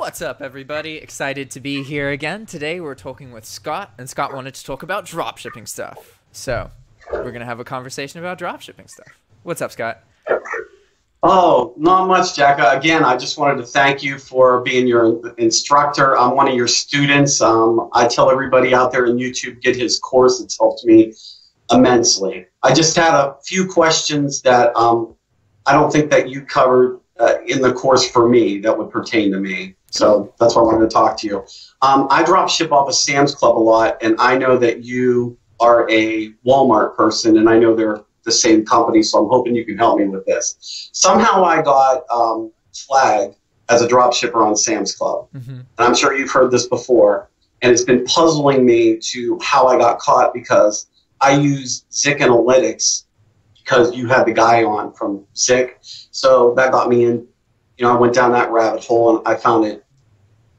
What's up, everybody? Excited to be here again. Today we're talking with Scott, and Scott wanted to talk about dropshipping stuff. So we're going to have a conversation about dropshipping stuff. What's up, Scott? Oh, not much, Jack. Again, I just wanted to thank you for being your instructor. I'm one of your students. I tell everybody out there on YouTube, get his course. It's helped me immensely. I just had a few questions that I don't think that you covered in the course for me that would pertain to me. So that's why I wanted to talk to you. I drop ship off of Sam's Club a lot, and I know that you are a Walmart person, and I know they're the same company, so I'm hoping you can help me with this. Somehow I got flagged as a drop shipper on Sam's Club. And I'm sure you've heard this before, and it's been puzzling me to how I got caught because I use ZikAnalytics because you had the guy on from Zik. So that got me in. You know, I went down that rabbit hole, and I found it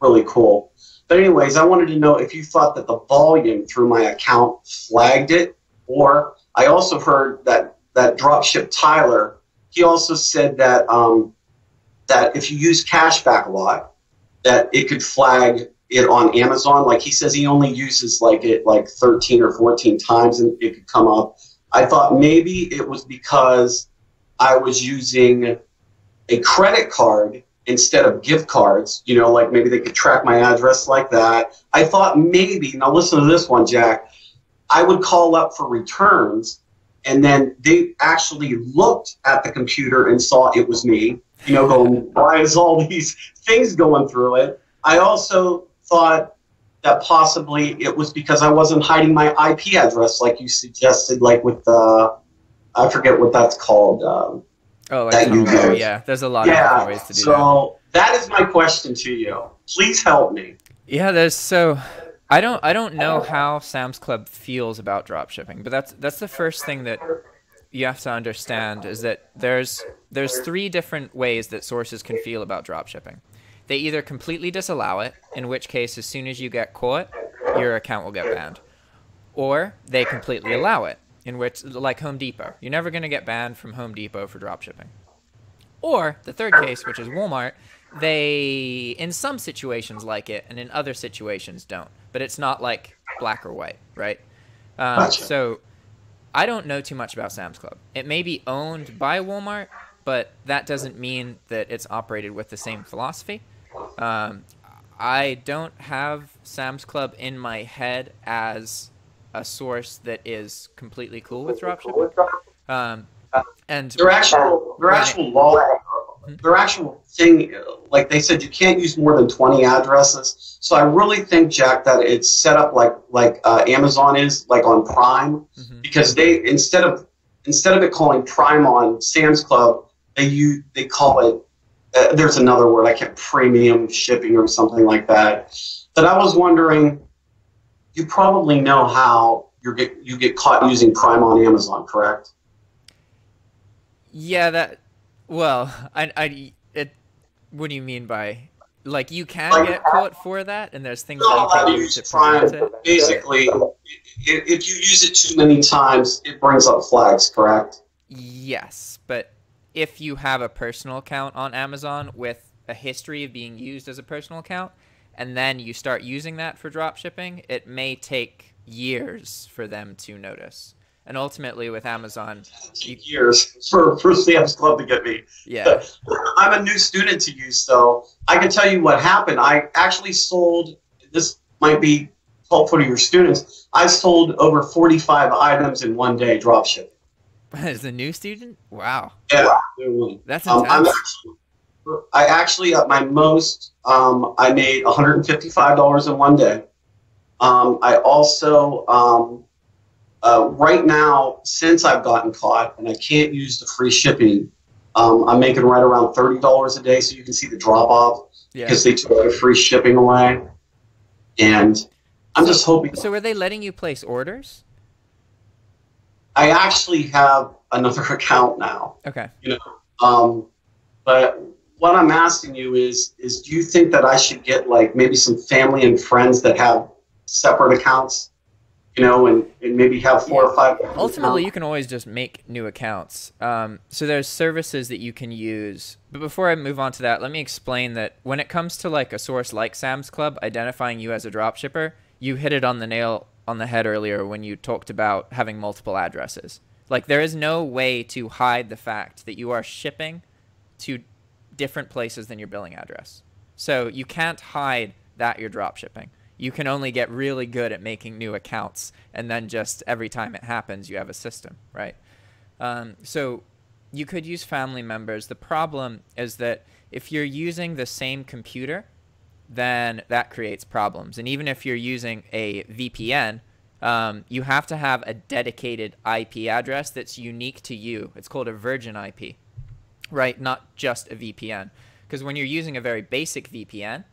really cool. But anyways, I wanted to know if you thought that the volume through my account flagged it, or I also heard that Dropship Tyler, he also said that that if you use Cashback a lot, that it could flag it on Amazon. Like he says he only uses it 13 or 14 times and it could come up. I thought maybe it was because I was using a credit card instead of gift cards, you know, like maybe they could track my address like that. I thought maybe, now listen to this one, Jack, I would call up for returns, and then they actually looked at the computer and saw it was me, you know, going, why is all these things going through it? I also thought that possibly it was because I wasn't hiding my IP address like you suggested, like with the, I forget what that's called. Yeah, there's a lot of different ways to do that. So that is my question to you. Please help me. Yeah, I don't know how Sam's Club feels about dropshipping, but that's the first thing that you have to understand is that there's three different ways that sources can feel about dropshipping. They either completely disallow it, in which case as soon as you get caught, your account will get banned, or they completely allow it, in which, like Home Depot, you're never going to get banned from Home Depot for dropshipping. Or the third case, which is Walmart, they in some situations like it, and in other situations don't. But it's not like black or white, right? So I don't know too much about Sam's Club. It may be owned by Walmart, but that doesn't mean that it's operated with the same philosophy. I don't have Sam's Club in my head as a source that is completely cool with dropshipping. And their actual thing, like they said, you can't use more than 20 addresses. So I really think, Jack, that it's set up like Amazon is, like on Prime, because they instead of it calling Prime on Sam's Club, they call it. There's another word, I can't, premium shipping or something like that. But I was wondering, you probably know how you get caught using Prime on Amazon, correct? Yeah, well, what do you mean by, like, you can get caught for that, and there's things that you can use to prevent it? Basically, if you use it too many times, it brings up flags, correct? Yes, but if you have a personal account on Amazon with a history of being used as a personal account, and then you start using that for drop shipping, it may take years for them to notice. And ultimately, with Amazon, years for Sam's Club to get me. Yeah, I'm a new student to you, so I can tell you what happened. I actually sold. This might be helpful to your students. I sold over 45 items in one day, drop shipping. As a new student, wow. Yeah, that's intense. I actually at my most, I made $155 in one day. I also. Right now, since I've gotten caught and I can't use the free shipping, I'm making right around $30 a day, so you can see the drop-off because they took the free shipping away. And I'm just hoping... So are they letting you place orders? I actually have another account now. Okay. You know, but what I'm asking you is do you think that I should get like maybe some family and friends that have separate accounts? you know, and maybe have 4 or 5. Ultimately, you can always just make new accounts. So there's services that you can use. But before I move on to that, let me explain that when it comes to like a source like Sam's Club identifying you as a dropshipper, you hit it on the nail on the head earlier when you talked about having multiple addresses. Like there is no way to hide the fact that you are shipping to different places than your billing address. So you can't hide that you're dropshipping. You can only get really good at making new accounts, and then just every time it happens, you have a system, right? So you could use family members. The problem is that if you're using the same computer, then that creates problems. And even if you're using a VPN, you have to have a dedicated IP address that's unique to you. It's called a virgin IP, right? Not just a VPN. Because when you're using a very basic VPN,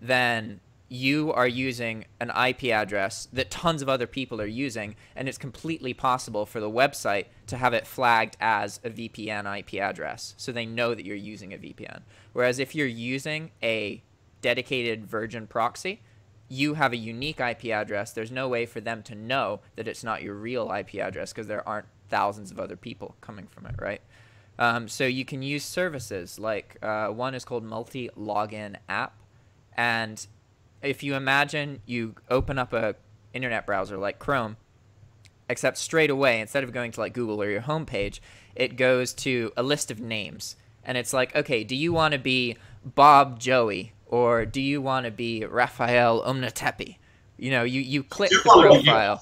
then you are using an IP address that tons of other people are using, and it's completely possible for the website to have it flagged as a VPN IP address, so they know that you're using a VPN. Whereas if you're using a dedicated virgin proxy, you have a unique IP address. There's no way for them to know that it's not your real IP address because there aren't thousands of other people coming from it, right? So you can use services like one is called Multi-Login App, and if you imagine you open up a internet browser like Chrome, except straight away, instead of going to like Google or your homepage, it goes to a list of names. And it's like, okay, do you want to be Bob Joey, or do you want to be Raphael Omnatepi? You know, you click the profile,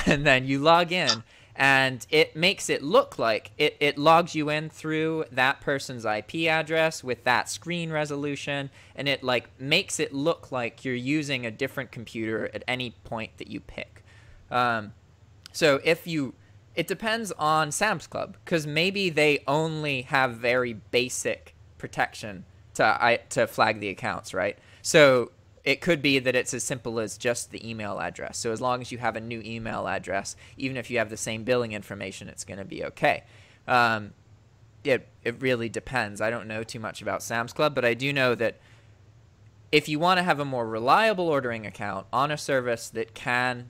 and then you log in, and it makes it look like it logs you in through that person's IP address with that screen resolution, and it like makes it look like you're using a different computer at any point that you pick. So it depends on Sam's Club, because maybe they only have very basic protection to flag the accounts, right? So it could be that it's as simple as just the email address. So as long as you have a new email address, even if you have the same billing information, it's going to be okay. It really depends. I don't know too much about Sam's Club, but I do know that if you want to have a more reliable ordering account on a service that can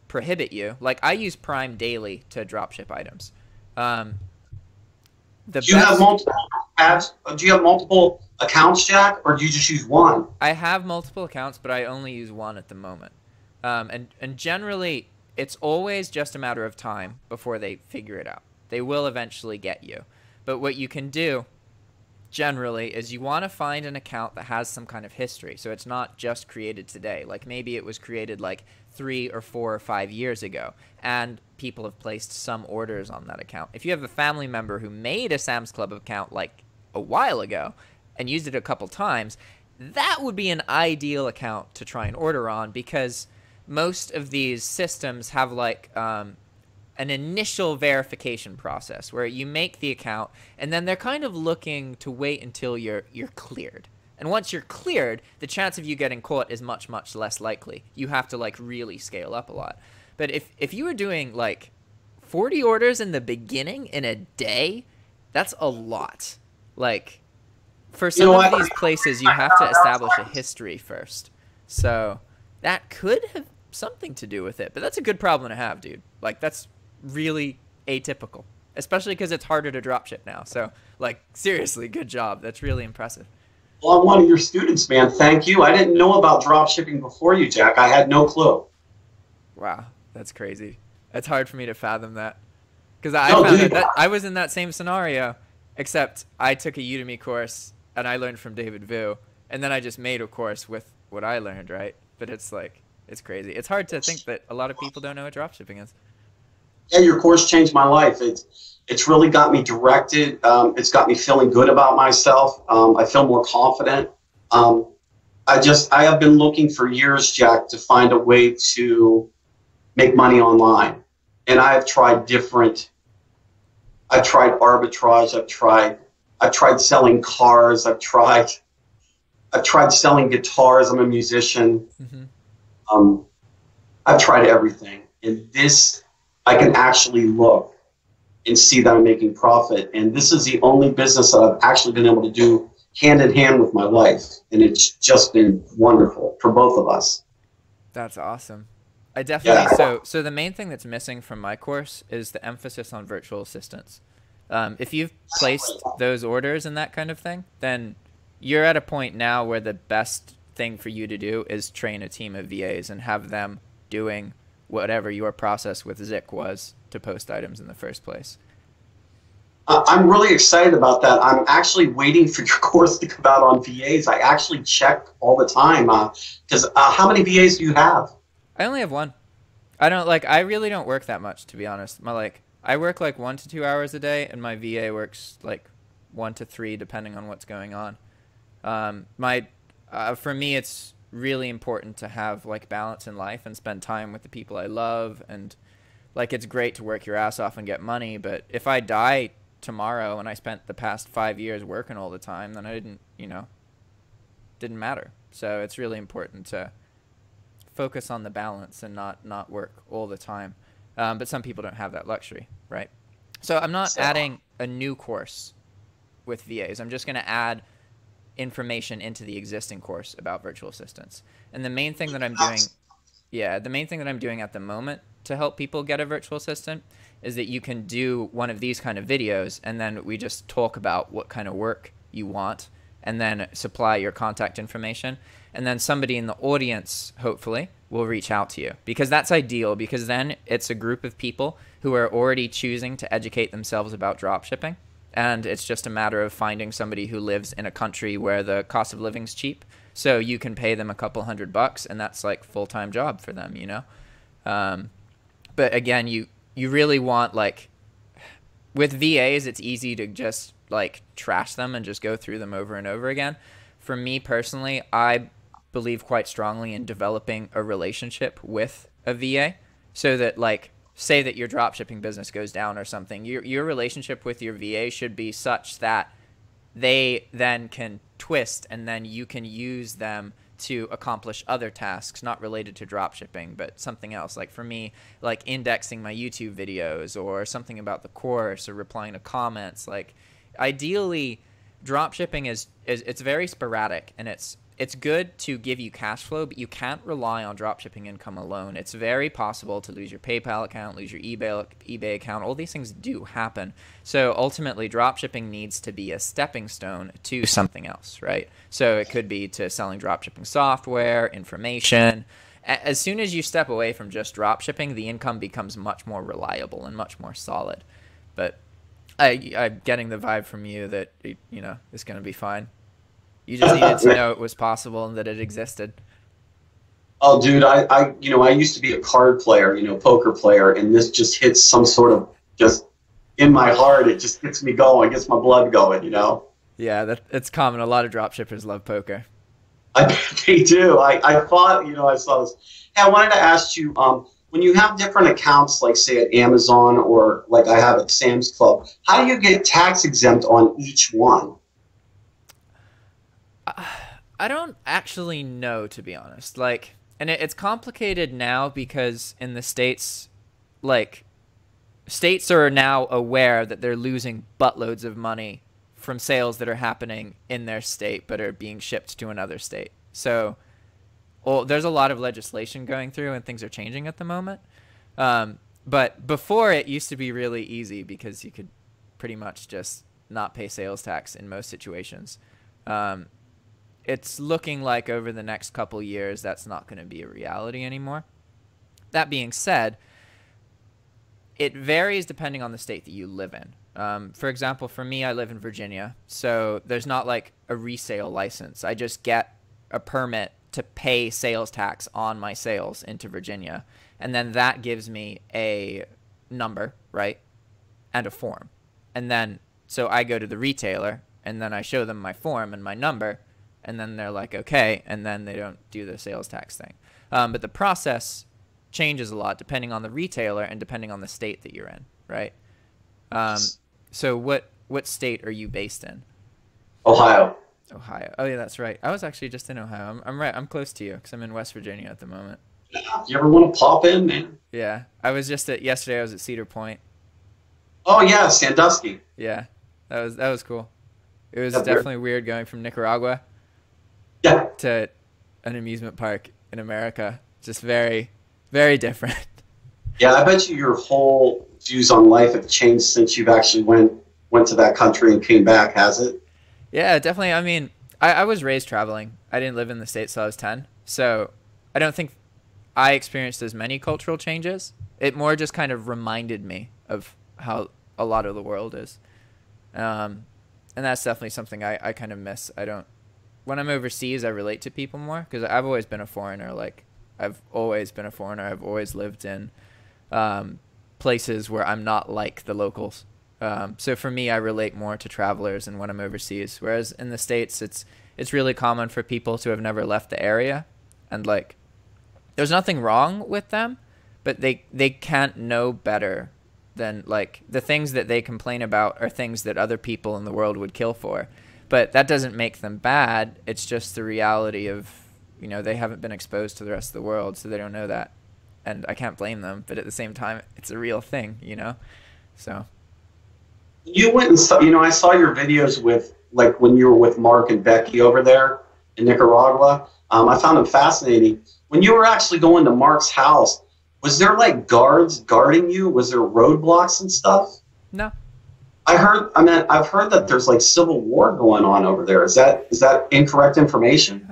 prohibit you, like I use Prime daily to dropship items. Do you have multiple ads? Do you have multiple accounts, Jack, or do you just use one? I have multiple accounts, but I only use one at the moment. And generally, it's always just a matter of time before they figure it out. They will eventually get you. But what you can do, generally, is you want to find an account that has some kind of history. So it's not just created today. Like maybe it was created like 3 or 4 or 5 years ago, and people have placed some orders on that account. If you have a family member who made a Sam's Club account like a while ago and used it a couple times, that would be an ideal account to try and order on, because most of these systems have like an initial verification process where you make the account and then they're kind of looking to wait until you're cleared. And once you're cleared, the chance of you getting caught is much, much less likely. You have to like really scale up a lot. But if you were doing like 40 orders in the beginning in a day, that's a lot. Like for some of these places, you have to establish a history first. So that could have something to do with it. But that's a good problem to have, dude. Like that's really atypical, especially because it's harder to dropship now. So like seriously, good job. That's really impressive. Well, I'm one of your students, man. Thank you. I didn't know about dropshipping before you, Jack. I had no clue. Wow, that's crazy. It's hard for me to fathom that, because I found that I was in that same scenario, except I took a Udemy course and I learned from David Vu, and then I just made a course with what I learned, right? But it's like, it's crazy. It's hard to think that a lot of people don't know what dropshipping is. Yeah, your course changed my life. It's really got me directed. It's got me feeling good about myself. I feel more confident. I have been looking for years, Jack, to find a way to make money online. And I have tried I've tried arbitrage. I've tried selling cars. I've tried selling guitars. I'm a musician. Mm-hmm. I've tried everything. And this, I can actually look and see that I'm making profit. And this is the only business that I've actually been able to do hand in hand with my wife. And it's just been wonderful for both of us. That's awesome. I definitely so the main thing that's missing from my course is the emphasis on virtual assistants. If you've placed those orders and that kind of thing, then you're at a point now where the best thing for you to do is train a team of VAs and have them doing whatever your process with Zik was to post items in the first place. I'm really excited about that. I'm actually waiting for your course to come out on VAs. I actually check all the time. Because how many VAs do you have? I only have one. I really don't work that much, to be honest. I work like 1 to 2 hours a day, and my VA works like 1 to 3, depending on what's going on. For me, it's really important to have like balance in life and spend time with the people I love. And like, it's great to work your ass off and get money, but if I die tomorrow and I spent the past 5 years working all the time, then I didn't matter. So it's really important to focus on the balance and not work all the time. But some people don't have that luxury, right? So I'm not adding a new course with VAs. I'm just going to add information into the existing course about virtual assistants. And the main thing that I'm doing, the main thing that I'm doing at the moment to help people get a virtual assistant is that you can do one of these kind of videos, and then we just talk about what kind of work you want, and then supply your contact information, and then somebody in the audience, hopefully, will reach out to you. Because that's ideal, because then it's a group of people who are already choosing to educate themselves about dropshipping, and it's just a matter of finding somebody who lives in a country where the cost of living's cheap, so you can pay them a couple $100, and that's like full-time job for them, you know? But again, you really want, like, with VAs, it's easy to just like trash them and just go through them over and over again. For me personally, I believe quite strongly in developing a relationship with a VA, so that, like, say that your dropshipping business goes down or something, your relationship with your VA should be such that they then can twist, and then you can use them to accomplish other tasks not related to dropshipping, but something else. Like for me, like indexing my YouTube videos, or something about the course, or replying to comments. Like, ideally, dropshipping is it's very sporadic, and it's good to give you cash flow, but you can't rely on dropshipping income alone. It's very possible to lose your PayPal account, lose your eBay account. All these things do happen. So ultimately, dropshipping needs to be a stepping stone to something else, right? So it could be to selling dropshipping software, information. As soon as you step away from just dropshipping, the income becomes much more reliable and much more solid. But I'm getting the vibe from you that, you know, it's going to be fine. You just needed to know it was possible and that it existed. Oh, dude, I used to be a card player, poker player, and this just hits some sort of just in my heart. It just gets me going, gets my blood going, Yeah, it's common. A lot of dropshippers love poker. I bet they do. I thought, I saw this. Hey, I wanted to ask you, when you have different accounts, like say at Amazon or like I have at Sam's Club, how do you get tax exempt on each one? I don't actually know, to be honest. Like, and it's complicated now because in the States, like, states are now aware that they're losing buttloads of money from sales that are happening in their state but are being shipped to another state. So, well, there's a lot of legislation going through and things are changing at the moment. But before, it used to be really easy because you could pretty much just not pay sales tax in most situations. It's looking like over the next couple years that's not going to be a reality anymore. That being said, it varies depending on the state that you live in. For example, for me, I live in Virginia, so there's not like a resale license. I just get a permit to pay sales tax on my sales into Virginia, and then that gives me a number, right, and a form. And then, so I go to the retailer, and then I show them my form and my number, and then they're like, okay, and then they don't do the sales tax thing. But the process changes a lot depending on the retailer and depending on the state that you're in, right? So what state are you based in? Ohio. Ohio. Oh, yeah, that's right. I was actually just in Ohio. I'm right. I'm close to you because I'm in West Virginia at the moment. You ever want to pop in, man? Yeah. I was just yesterday I was at Cedar Point. Oh, yeah, Sandusky. Yeah. That was cool. It was definitely weird going from Nicaragua to an amusement park in America. Just very Very different. Yeah, I bet you your whole views on life have changed since you've actually went to that country and came back, has it? Yeah, definitely. I mean, I was raised traveling. I didn't live in the States till I was 10. So I don't think I experienced as many cultural changes. It more just kind of reminded me of how a lot of the world is. And that's definitely something I kind of miss. When I'm overseas, I relate to people more because I've always been a foreigner. Like, I've always been a foreigner. I've always lived in places where I'm not like the locals. So for me, I relate more to travelers and when I'm overseas. Whereas in the States, it's really common for people to have never left the area, and like, there's nothing wrong with them, but they can't know better than, like, the things that they complain about are things that other people in the world would kill for. But that doesn't make them bad. It's just the reality of, you know, they haven't been exposed to the rest of the world, so they don't know that. And I can't blame them, but at the same time, it's a real thing, you know? So. You went and saw, you know, I saw your videos with, like, when you were with Mark and Becky over there in Nicaragua. I found them fascinating. When you were actually going to Mark's house, was there, like, guards guarding you? Was there roadblocks and stuff? No. I've heard that there's, like, civil war going on over there. Is that incorrect information?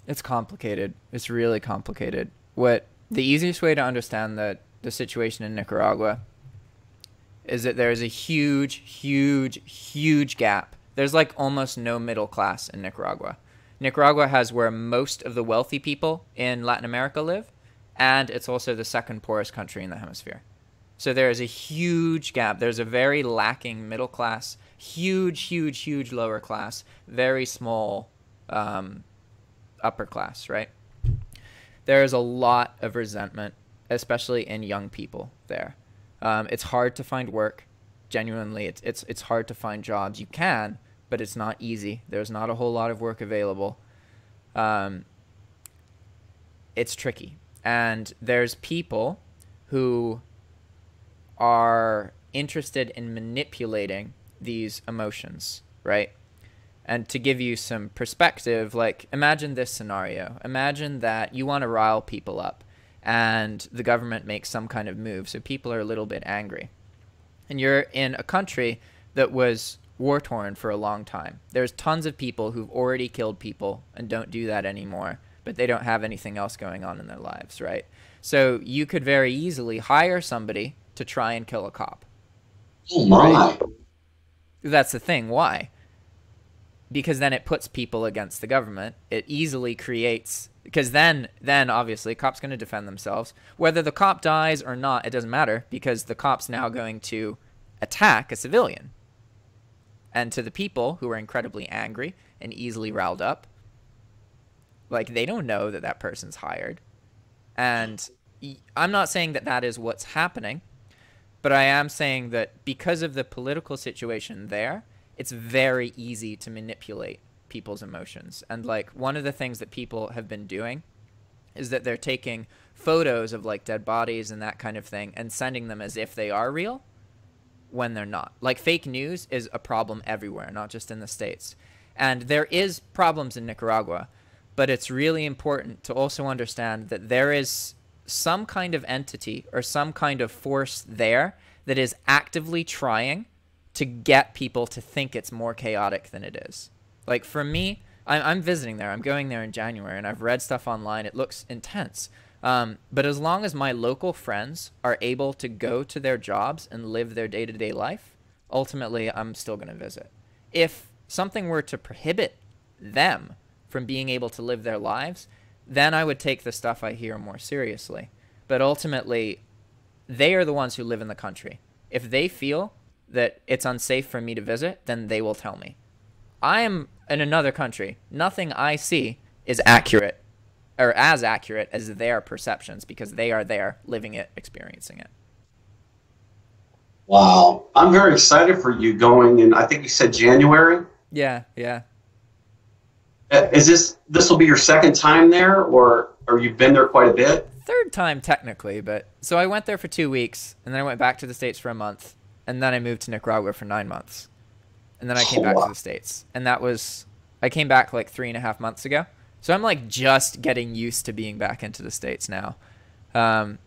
It's complicated. It's really complicated. The easiest way to understand the situation in Nicaragua is that there is a huge, huge, huge gap. There's like almost no middle class in Nicaragua. Nicaragua has where most of the wealthy people in Latin America live, and it's also the second poorest country in the hemisphere. So there is a huge gap. There's a very lacking middle class, huge, huge, huge lower class, very small upper class, right? There is a lot of resentment, especially in young people there. It's hard to find work. Genuinely, it's hard to find jobs. You can, but it's not easy. There's not a whole lot of work available. It's tricky. And there's people who are interested in manipulating these emotions, right? And to give you some perspective, like, imagine this scenario. Imagine that you want to rile people up and the government makes some kind of move, so people are a little bit angry. And you're in a country that was war-torn for a long time. There's tons of people who've already killed people and don't do that anymore, but they don't have anything else going on in their lives, right? So you could very easily hire somebody to try and kill a cop. Oh my. Right? That's the thing. Why? Because then it puts people against the government. It easily creates, because then obviously cop's going to defend themselves. Whether the cop dies or not, it doesn't matter, because the cop's now going to attack a civilian. And to the people who are incredibly angry and easily riled up, like, they don't know that that person's hired. And I'm not saying that that is what's happening, but I am saying that because of the political situation there, it's very easy to manipulate people's emotions. And, like, one of the things that people have been doing is that they're taking photos of, like, dead bodies and that kind of thing and sending them as if they are real when they're not. Like, fake news is a problem everywhere, not just in the States. And there is problems in Nicaragua, but it's really important to also understand that there is some kind of entity or some kind of force there that is actively trying to get people to think it's more chaotic than it is. Like, for me, I'm visiting there. I'm going there in January, and I've read stuff online. It looks intense. But as long as my local friends are able to go to their jobs and live their day-to-day life, ultimately, I'm still going to visit. If something were to prohibit them from being able to live their lives, then I would take the stuff I hear more seriously. But ultimately, they are the ones who live in the country. If they feel that it's unsafe for me to visit, then they will tell me. I am in another country. Nothing I see is accurate or as accurate as their perceptions, because they are there living it, experiencing it. Wow. I'm very excited for you going in, I think you said January? Yeah, yeah. Is this will be your second time there, or you've been there quite a bit? Third time technically, but so I went there for 2 weeks, and then I went back to the States for a month, and then I moved to Nicaragua for 9 months. And then I came back to the States. And that was, I came back like 3.5 months ago. So I'm like just getting used to being back into the States now. But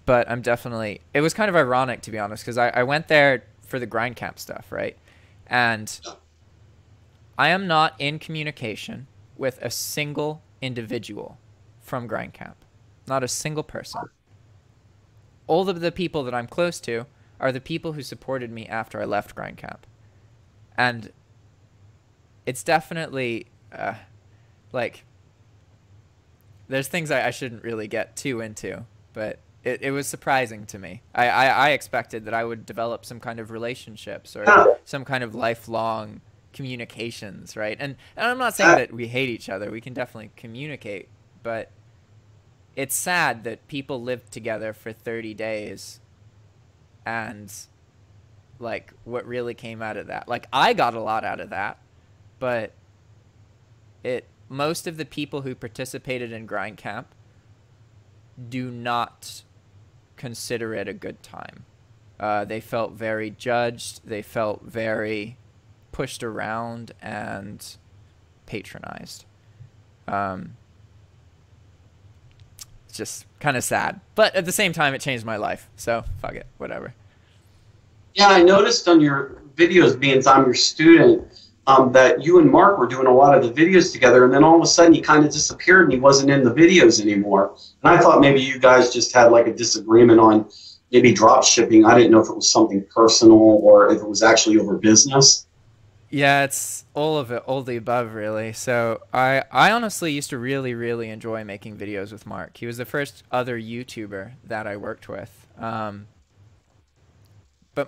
I'm definitely, it was kind of ironic, to be honest, because I went there for the grind camp stuff, right? And I am not in communication with a single individual from grind camp. Not a single person. All of the people that I'm close to are the people who supported me after I left grind camp. And it's definitely, like, there's things I shouldn't really get too into, but it was surprising to me. I expected that I would develop some kind of relationships or some kind of lifelong communications, right? And I'm not saying that we hate each other. We can definitely communicate, but it's sad that people lived together for 30 days and, like, what really came out of that. Like, I got a lot out of that, but most of the people who participated in grind camp do not consider it a good time. They felt very judged. They felt very pushed around and patronized. It's just kind of sad. But at the same time, it changed my life. So fuck it, whatever. Yeah, I noticed on your videos, being I'm your student, that you and Mark were doing a lot of the videos together, and then all of a sudden he kind of disappeared and he wasn't in the videos anymore. And I thought maybe you guys just had like a disagreement on maybe drop shipping. I didn't know if it was something personal or if it was actually over business. Yeah, it's all of it, all the above, really. So I honestly used to really, really enjoy making videos with Mark. He was the first other YouTuber that I worked with. But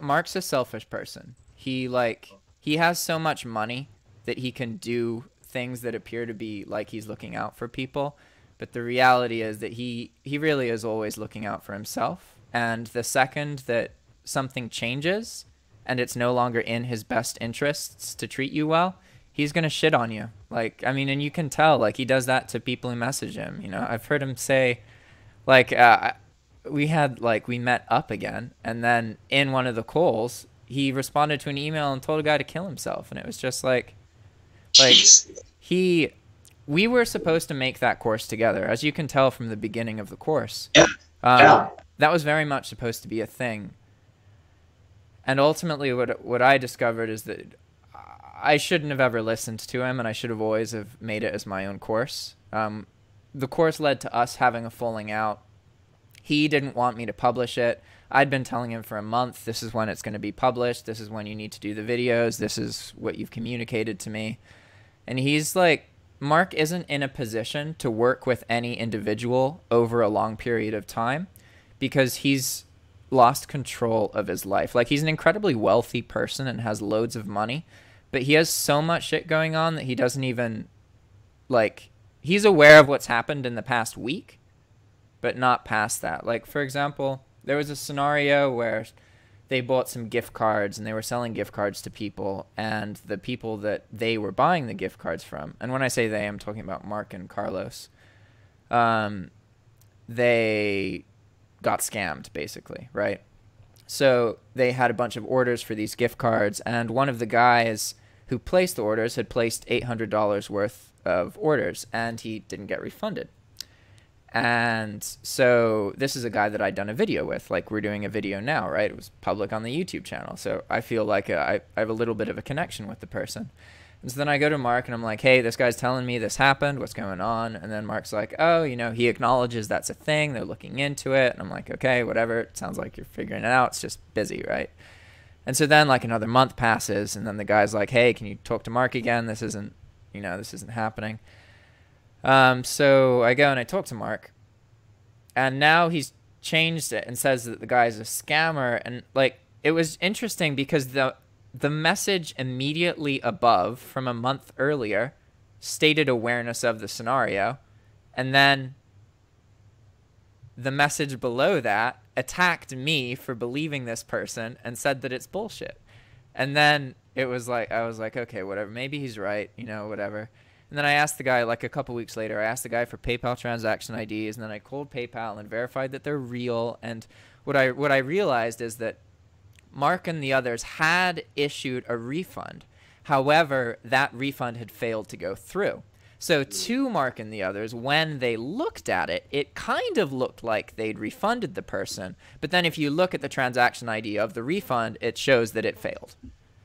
Mark's a selfish person. He has so much money that he can do things that appear to be like he's looking out for people. But the reality is that he really is always looking out for himself. And the second that something changes and it's no longer in his best interests to treat you well, he's going to shit on you. Like, I mean, and you can tell, like, he does that to people who message him. You know, I've heard him say, like, we met up again, and then in one of the calls, he responded to an email and told a guy to kill himself. And it was just like we were supposed to make that course together, as you can tell from the beginning of the course. Yeah. That was very much supposed to be a thing. And ultimately what I discovered is that I shouldn't have ever listened to him, and I should have always have made it as my own course. The course led to us having a falling out. He didn't want me to publish it. I'd been telling him for a month, this is when it's going to be published. This is when you need to do the videos. This is what you've communicated to me. And he's like, Mark isn't in a position to work with any individual over a long period of time because he's lost control of his life. Like, he's an incredibly wealthy person and has loads of money, but he has so much shit going on that he doesn't even, like, he's aware of what's happened in the past week, but not past that. Like, for example, there was a scenario where they bought some gift cards and they were selling gift cards to people, and the people that they were buying the gift cards from, and when I say they, I'm talking about Mark and Carlos, they got scammed, basically, right? So they had a bunch of orders for these gift cards, and one of the guys who placed the orders had placed $800 worth of orders, and he didn't get refunded. And so this is a guy that I'd done a video with, like we're doing a video now, right? It was public on the YouTube channel, so I feel like I have a little bit of a connection with the person. And so then I go to Mark and I'm like, hey, this guy's telling me this happened, what's going on? And then Mark's like, oh, you know, he acknowledges that's a thing, they're looking into it. And I'm like, okay, whatever, it sounds like you're figuring it out, it's just busy, right? And so then like another month passes, and then the guy's like, hey, can you talk to Mark again? This isn't, you know, this isn't happening. So I go and I talk to Mark, and now he's changed it and says that the guy's a scammer. And like, it was interesting because the message immediately above from a month earlier stated awareness of the scenario, and then the message below that attacked me for believing this person and said that it's bullshit. And then it was like, I was like, okay, whatever, maybe he's right, you know, whatever. And then I asked the guy, like a couple weeks later, I asked the guy for PayPal transaction IDs, and then I called PayPal and verified that they're real. And what I realized is that Mark and the others had issued a refund. However, that refund had failed to go through. So to Mark and the others, when they looked at it, it kind of looked like they'd refunded the person. But then if you look at the transaction ID of the refund, it shows that it failed.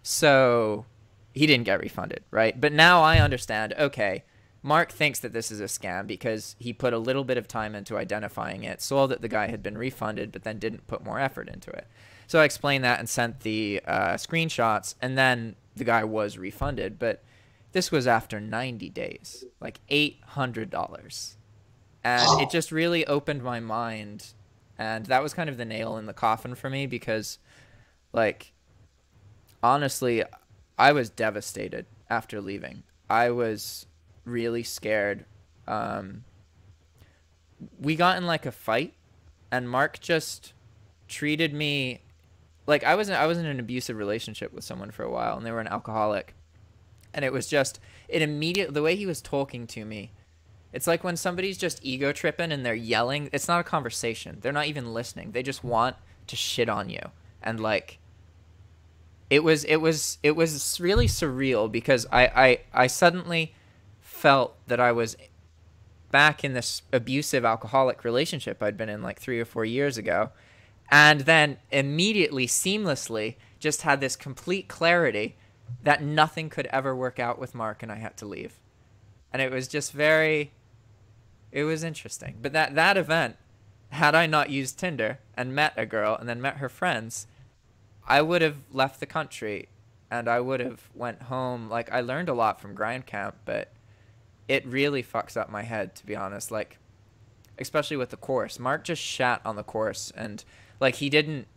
So he didn't get refunded, right? But now I understand, okay, Mark thinks that this is a scam because he put a little bit of time into identifying it, saw that the guy had been refunded, but then didn't put more effort into it. So I explained that and sent the screenshots, and then the guy was refunded. But this was after 90 days, like $800. And it just really opened my mind. And that was kind of the nail in the coffin for me because, like, honestly, I was devastated after leaving. I was really scared. We got in, like, a fight, and Mark just treated me like I was in an abusive relationship with someone for a while, and they were an alcoholic. And it was just, the way he was talking to me, it's like when somebody's just ego tripping and they're yelling, it's not a conversation. They're not even listening. They just want to shit on you. And like, it was really surreal because I suddenly felt that I was back in this abusive alcoholic relationship I'd been in like 3 or 4 years ago. And then immediately, seamlessly, just had this complete clarity that nothing could ever work out with Mark and I had to leave. And it was just it was interesting. But that event, had I not used Tinder and met a girl and then met her friends, I would have left the country and I would have went home. Like, I learned a lot from Grind Camp, but it really fucks up my head, to be honest. Like, especially with the course. Mark just shat on the course, and like, he didn't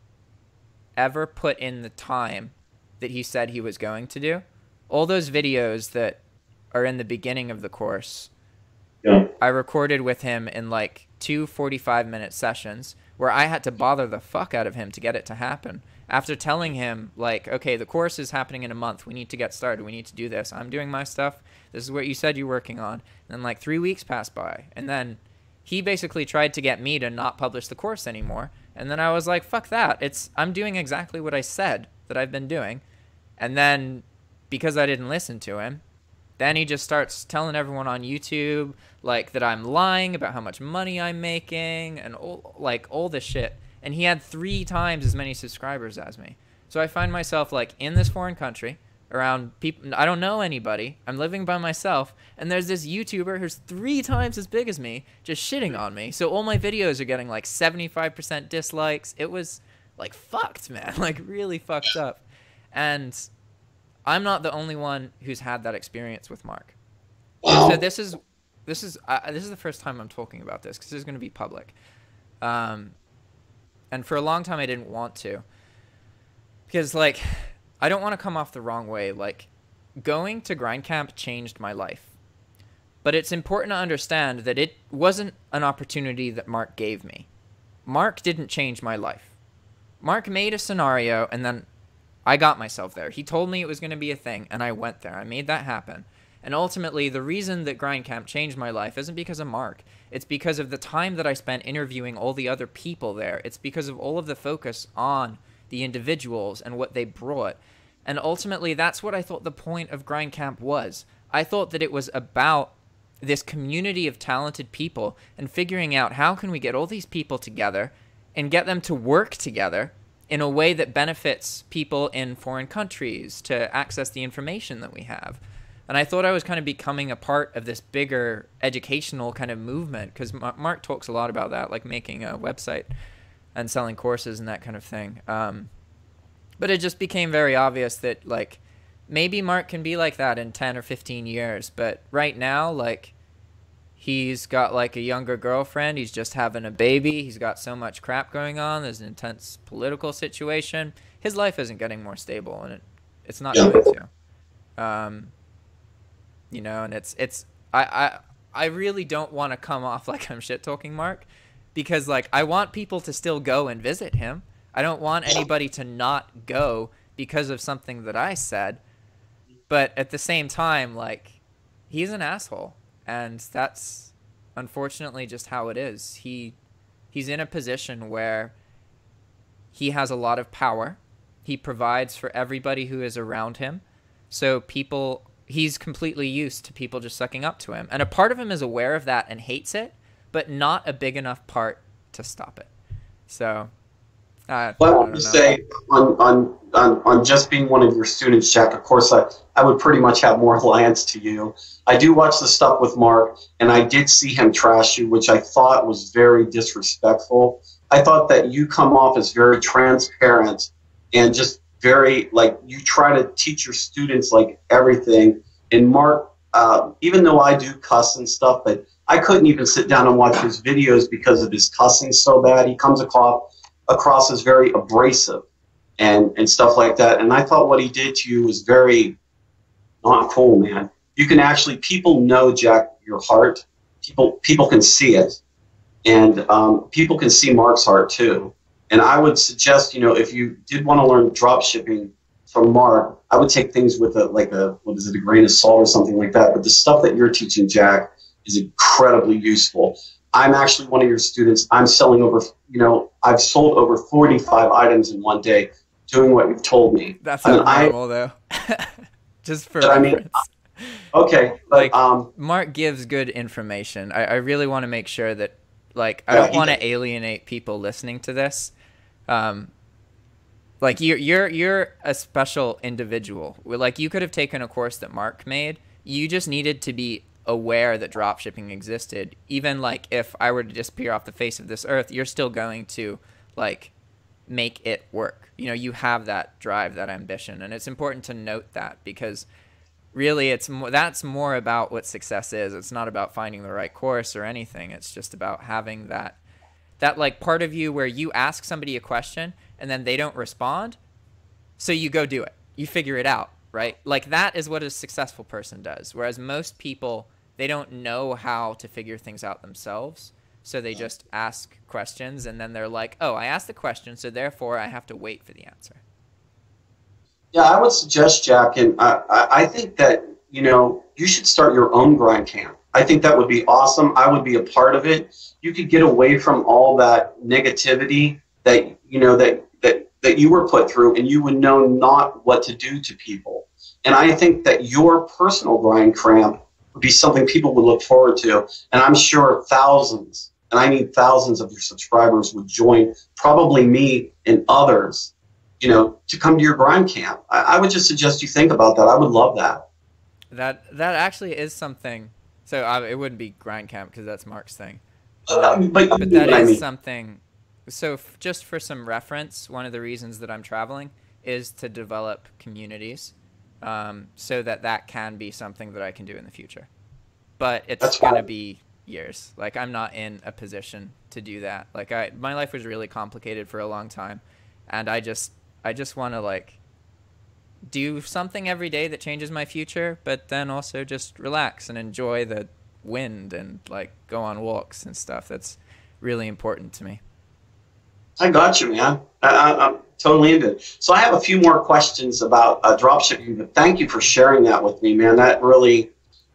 ever put in the time that he said he was going to do. All those videos that are in the beginning of the course, yeah, I recorded with him in like 2 45-minute sessions where I had to bother the fuck out of him to get it to happen. After telling him, like, okay, the course is happening in a month. We need to get started. We need to do this. I'm doing my stuff. This is what you said you're working on. And then like 3 weeks passed by. And then he basically tried to get me to not publish the course anymore. And then I was like, fuck that. I'm doing exactly what I said that I've been doing. And then, because I didn't listen to him, then he just starts telling everyone on YouTube, like, that I'm lying about how much money I'm making and all this shit. And he had 3 times as many subscribers as me. So I find myself, like, in this foreign country, around people, I don't know anybody, I'm living by myself, and there's this YouTuber who's 3 times as big as me, just shitting on me. So all my videos are getting, like, 75% dislikes. It was, like, fucked, man. Like, really fucked up. And I'm not the only one who's had that experience with Mark. So this is the first time I'm talking about this because it's going to be public. And for a long time I didn't want to, because like I don't want to come off the wrong way. Like, going to Grind Camp changed my life, but it's important to understand that it wasn't an opportunity that Mark gave me. Mark didn't change my life. Mark made a scenario, and then I got myself there. He told me it was going to be a thing, and I went there. I made that happen. And ultimately, the reason that Grind Camp changed my life isn't because of Mark. It's because of the time that I spent interviewing all the other people there. It's because of all of the focus on the individuals and what they brought. And ultimately, that's what I thought the point of Grind Camp was. I thought that it was about this community of talented people and figuring out how can we get all these people together and get them to work together in a way that benefits people in foreign countries to access the information that we have. And I thought I was kind of becoming a part of this bigger educational kind of movement, because Mark talks a lot about that, like making a website and selling courses and that kind of thing. But it just became very obvious that, like, maybe Mark can be like that in 10 or 15 years. But right now, like, he's got, like, a younger girlfriend. He's just having a baby. He's got so much crap going on. There's an intense political situation. His life isn't getting more stable, and it's not going to. You know, and I really don't want to come off like I'm shit-talking Mark, because, like, I want people to still go and visit him. I don't want anybody to not go because of something that I said. But at the same time, like, he's an asshole. And that's unfortunately just how it is. He's in a position where he has a lot of power. He provides for everybody who is around him. So people he's completely used to people just sucking up to him. And a part of him is aware of that and hates it, but not a big enough part to stop it. So, well, I want to say on just being one of your students, Jack, of course, I would pretty much have more alliance to you. I do watch the stuff with Mark, and I did see him trash you, which I thought was very disrespectful. I thought that you come off as very transparent and just very, like, you try to teach your students, like, everything. And Mark, even though I do cuss and stuff, but I couldn't even sit down and watch his videos because of his cussing so bad. He comes across as very abrasive and stuff like that. And I thought what he did to you was very not cool, man. You can actually, people know, Jack, your heart. People can see it. And people can see Mark's heart too. And I would suggest, you know, if you did want to learn drop shipping from Mark, I would take things with a grain of salt or something like that. But the stuff that you're teaching, Jack, is incredibly useful. I'm actually one of your students. I'm selling over, you know, I've sold over 45 items in one day doing what you've told me. That's not normal, though. Just for reference. Okay. But, like, Mark gives good information. I really want to make sure that, like, I don't want to alienate people listening to this. Like, you're a special individual. Like, you could have taken a course that Mark made. You just needed to be aware that dropshipping existed. Even, like, if I were to disappear off the face of this earth, you're still going to, like, make it work. You know, you have that drive, that ambition, and it's important to note that, because really that's more about what success is. It's not about finding the right course or anything. It's just about having that like part of you where you ask somebody a question and then they don't respond, so you go do it. You figure it out, right? Like, that is what a successful person does. Whereas most people, they don't know how to figure things out themselves. So they just ask questions, and then they're like, oh, I asked the question, so therefore I have to wait for the answer. Yeah, I would suggest, Jack, and I think that, you know, you should start your own grind camp. I think that would be awesome. I would be a part of it. You could get away from all that negativity that, you know, that you were put through, and you would know not what to do to people. And I think that your personal grind camp would be something people would look forward to. And I'm sure thousands, and I mean thousands of your subscribers would join, probably me and others, you know, to come to your grind camp. I would just suggest you think about that. I would love that. That actually is something. So it wouldn't be grind camp because that's Mark's thing. But that is something. So just for some reference, one of the reasons that I'm traveling is to develop communities, so that can be something that I can do in the future. But it's going to be years. Like, I'm not in a position to do that. Like, my life was really complicated for a long time, and I just want to, like, do something every day that changes my future, but then also just relax and enjoy the wind and, like, go on walks and stuff. That's really important to me. I got you, man. I'm totally into it. So I have a few more questions about dropshipping, but thank you for sharing that with me, man. That really...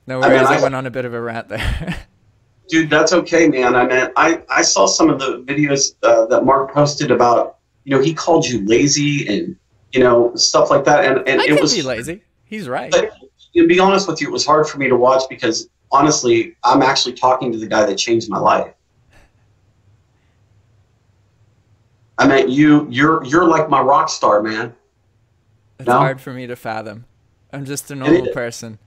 No worries, I went on a bit of a rant there. Dude, that's okay, man. I mean, I saw some of the videos that Mark posted about, you know, he called you lazy and, you know, stuff like that. And it was... be lazy. He's right. But to be honest with you, it was hard for me to watch because, honestly, I'm actually talking to the guy that changed my life. I mean, you're like my rock star, man. It's hard for me to fathom. I'm just a normal person.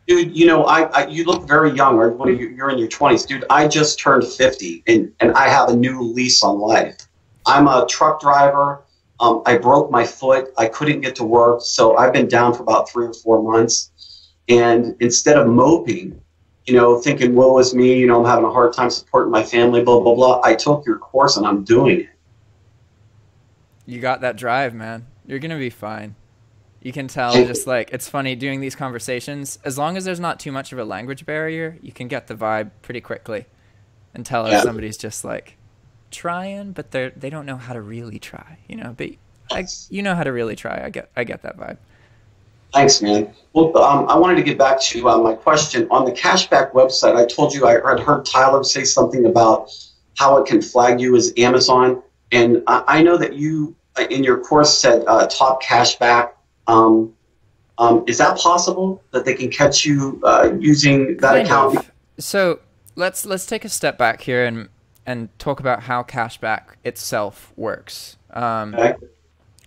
Dude, you know, you look very young. Or what are you? You're in your 20s, dude. I just turned 50, and I have a new lease on life. I'm a truck driver. I broke my foot. I couldn't get to work, so I've been down for about 3 or 4 months. And instead of moping, you know, thinking, woe is me, you know, I'm having a hard time supporting my family, blah, blah, blah, I took your course, and I'm doing it. You got that drive, man. You're going to be fine. You can tell, just like, it's funny doing these conversations. As long as there's not too much of a language barrier, you can get the vibe pretty quickly and tell if somebody's just like trying, but they don't know how to really try, you know, but you know how to really try. I get that vibe. Thanks, man. Well, I wanted to get back to my question. On the Cashback website, I told you I had heard Tyler say something about how it can flag you as Amazon. And I know that you, in your course, said top cashback. Is that possible that they can catch you using that Kind account? of. So let's take a step back here and talk about how cashback itself works. Okay.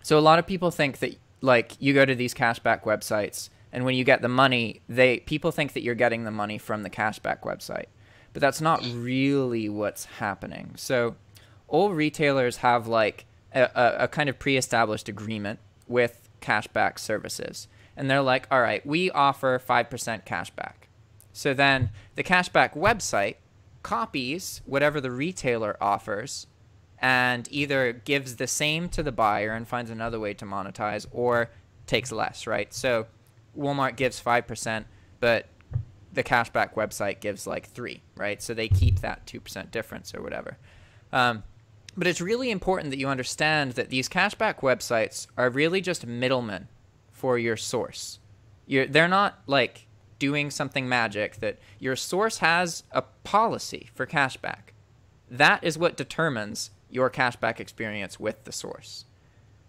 So a lot of people think that like you go to these cashback websites and when you get the money, people think that you're getting the money from the cashback website, but that's not really what's happening. So all retailers have like a kind of pre-established agreement with cashback services. And they're like, all right, we offer 5% cashback. So then the cashback website copies whatever the retailer offers and either gives the same to the buyer and finds another way to monetize or takes less, right? So Walmart gives 5%, but the cashback website gives like 3, right? So they keep that 2% difference or whatever. But it's really important that you understand that these cashback websites are really just middlemen for your source. They're not like doing something magic. That your source has a policy for cashback. That is what determines your cashback experience with the source.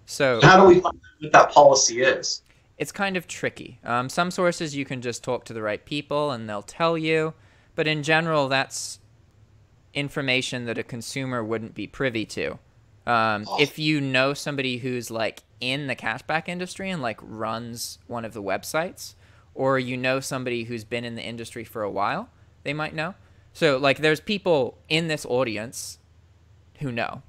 So how do we find out what that policy is? it's kind of tricky. Some sources you can just talk to the right people and they'll tell you, but in general that's information that a consumer wouldn't be privy to. If you know somebody who's like in the cashback industry and like runs one of the websites, or you know somebody who's been in the industry for a while, they might know. So like there's people in this audience who know.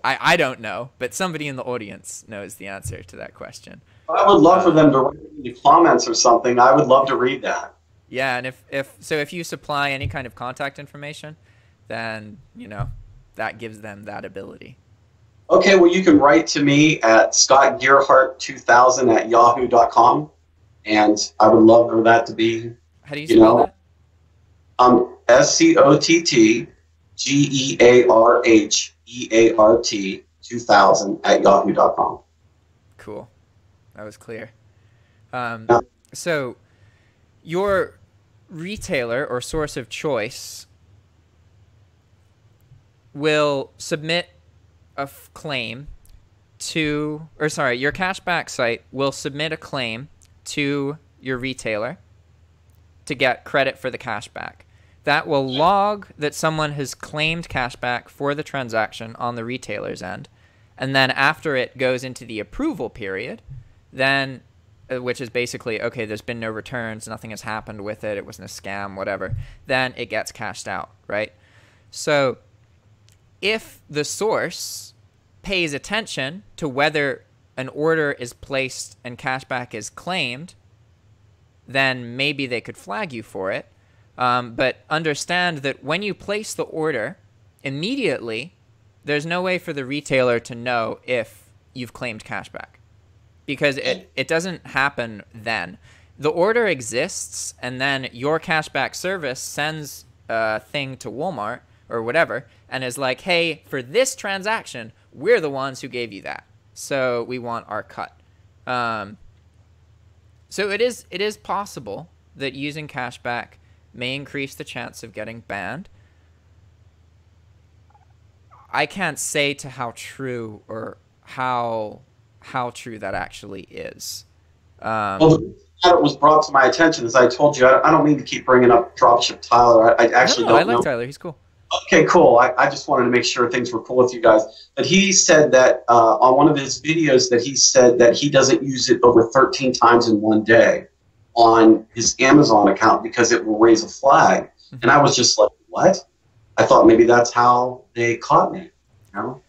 I don't know, but somebody in the audience knows the answer to that question. I would love for them to write in the comments or something. I would love to read that. Yeah, and if you supply any kind of contact information, then you know that gives them that ability. Okay, well, you can write to me at scottgearhart2000@yahoo.com, and I would love for that to be, How do you spell that? SCOTTGEARHEART 2000@yahoo.com. Cool. That was clear. Yeah. So your retailer or source of choice will submit a claim to, or sorry, your cashback site will submit a claim to your retailer to get credit for the cashback. That will log that someone has claimed cashback for the transaction on the retailer's end. And then after it goes into the approval period, then, which is basically, okay, there's been no returns, nothing has happened with it, it wasn't a scam, whatever, then it gets cashed out, right? So if the source pays attention to whether an order is placed and cashback is claimed, then maybe they could flag you for it. But understand that when you place the order, immediately, there's no way for the retailer to know if you've claimed cashback. Because it doesn't happen then. The order exists, and then your cashback service sends a thing to Walmart or whatever, and is like, hey, for this transaction, we're the ones who gave you that. So we want our cut. So it is possible that using cashback may increase the chance of getting banned. I can't say to how true or how true that actually is. Well, it was brought to my attention, as I told you, I don't mean to keep bringing up Dropship Tyler. I actually don't know. I like Tyler. He's cool. Okay, cool. I just wanted to make sure things were cool with you guys. But he said that on one of his videos that he said that he doesn't use it over 13 times in one day on his Amazon account because it will raise a flag. And I was just like, what? I thought maybe that's how they caught me,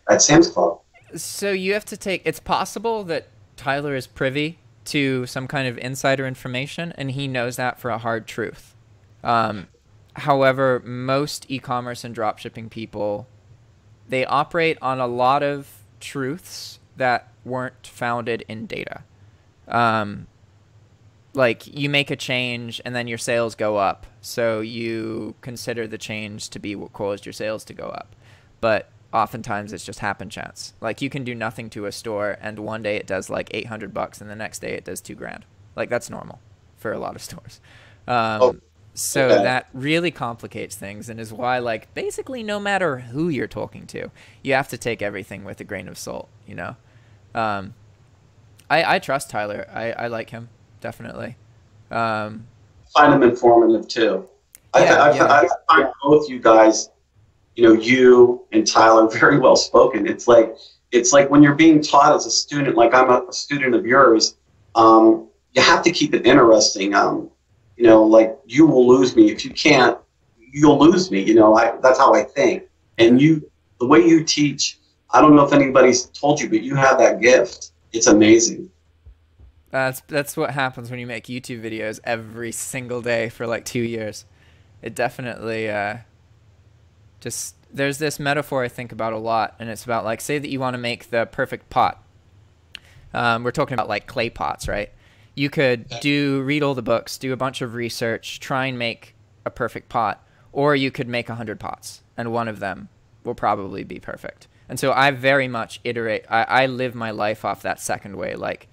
at Sam's Club. So you have to take, it's possible that Tyler is privy to some kind of insider information, and he knows that for a hard truth. However, most e-commerce and dropshipping people, they operate on a lot of truths that weren't founded in data. Like you make a change and then your sales go up, so you consider the change to be what caused your sales to go up. But oftentimes it's just happen chance. Like you can do nothing to a store and one day it does like $800 and the next day it does $2,000. Like that's normal for a lot of stores. So that really complicates things and is why, like, basically no matter who you're talking to, you have to take everything with a grain of salt, I I trust Tyler. I like him, definitely. Find him informative too. I find both you guys, you and Tyler, very well spoken. It's like when you're being taught as a student, like I'm a student of yours, you have to keep it interesting. Like you will lose me if you can't. You'll lose me. That's how I think. And the way you teach, I don't know if anybody's told you, but you have that gift. It's amazing. That's what happens when you make YouTube videos every single day for like 2 years. It definitely just, there's this metaphor I think about a lot, and it's about like, say that you want to make the perfect pot. We're talking about like clay pots, right? You could read all the books, do a bunch of research, try and make a perfect pot, or you could make 100 pots, and one of them will probably be perfect. And so I very much iterate. I live my life off that second way. Like,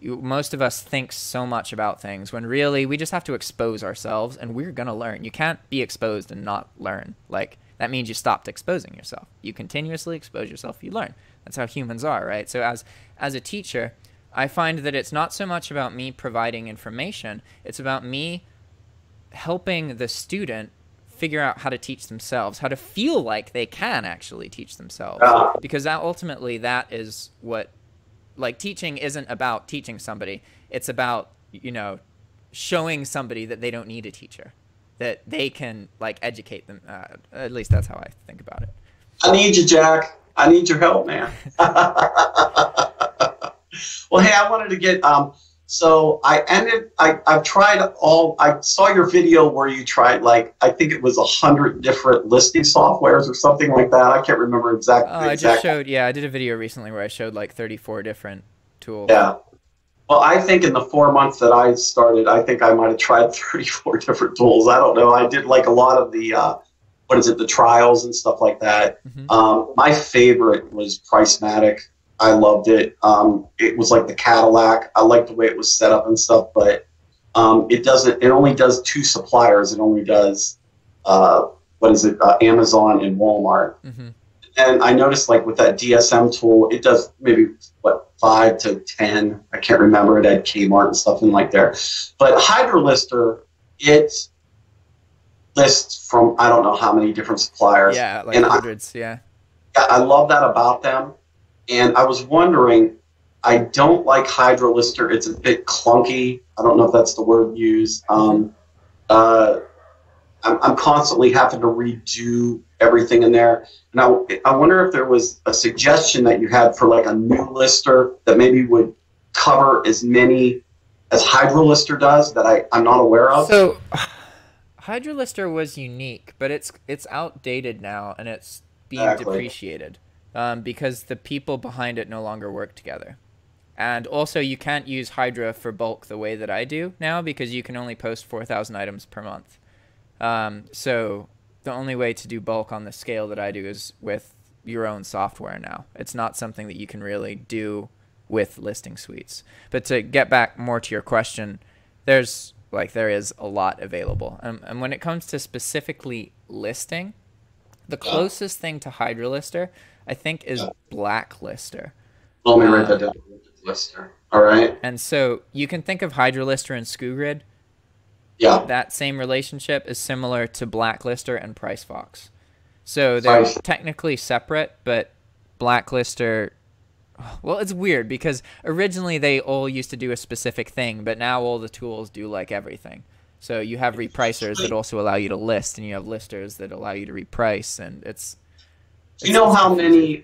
most of us think so much about things when really we just have to expose ourselves, and we're going to learn. You can't be exposed and not learn. Like, that means you stopped exposing yourself. You continuously expose yourself, you learn. That's how humans are, right? So as a teacher, I find that it's not so much about me providing information. It's about me helping the student figure out how to teach themselves, how to feel like they can actually teach themselves. Because ultimately that is what, like, teaching isn't about teaching somebody. It's about, showing somebody that they don't need a teacher, that they can, like, educate them. At least that's how I think about it. I need you, Jack. I need your help, man. Well, hey, I wanted to get, so I've tried I saw your video where you tried, like, I think it was 100 different listing softwares or something like that. I can't remember exactly. I just showed, I did a video recently where I showed like 34 different tools. Yeah. Well, I think in the 4 months that I started, I think I might have tried 34 different tools. I don't know. I did like a lot of the, the trials and stuff like that. Mm-hmm. My favorite was Pricematik. I loved it. It was like the Cadillac. I liked the way it was set up and stuff, but it only does 2 suppliers. It only does, Amazon and Walmart. Mm-hmm. And I noticed, like, with that DSM tool, it does maybe, 5 to 10. I can't remember. It had Kmart and stuff in like there. But Hydra Lister, it lists from I don't know how many different suppliers. Yeah, like hundreds, yeah. I love that about them. And I was wondering, I don't like Hydra Lister. It's a bit clunky. I don't know if that's the word used. I'm constantly having to redo everything in there. And I wonder if there was a suggestion that you had for like a new lister that maybe would cover as many as Hydra Lister does that I'm not aware of. So Hydra Lister was unique, but it's outdated now, and it's being depreciated. Because the people behind it no longer work together. And also, you can't use Hydra for bulk the way that I do now, because you can only post 4,000 items per month. So the only way to do bulk on the scale that I do is with your own software now. It's not something that you can really do with listing suites. But to get back more to your question, there is a lot available. And when it comes to specifically listing, the closest thing to Hydra Lister, I think, is Black Lister. Let me write that down. Lister. All right. And so you can think of Hydra Lister and SKUgrid. Yeah. That same relationship is similar to Black Lister and Pricefox. So they're technically separate, but Black Lister, well, it's weird because originally they all used to do a specific thing, but now all the tools do like everything. So you have repricers that also allow you to list, and you have listers that allow you to reprice, and it's... Do you know how many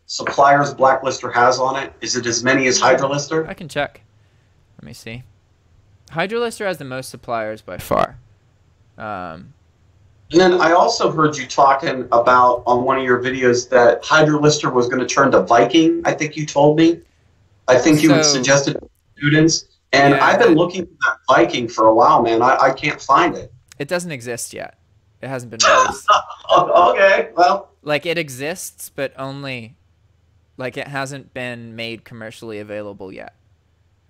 suppliers Black Lister has on it? Is it as many as Hydra Lister? I can check. Let me see. Hydra Lister has the most suppliers by far. And then I also heard you talking about on one of your videos that Hydra Lister was going to turn to Viking, I think you told me. I think you had suggested to students. And yeah, I've been looking for that Viking for a while, man. I can't find it. It doesn't exist yet. It hasn't been released. Okay, well. Like, it exists, but only... Like, it hasn't been made commercially available yet.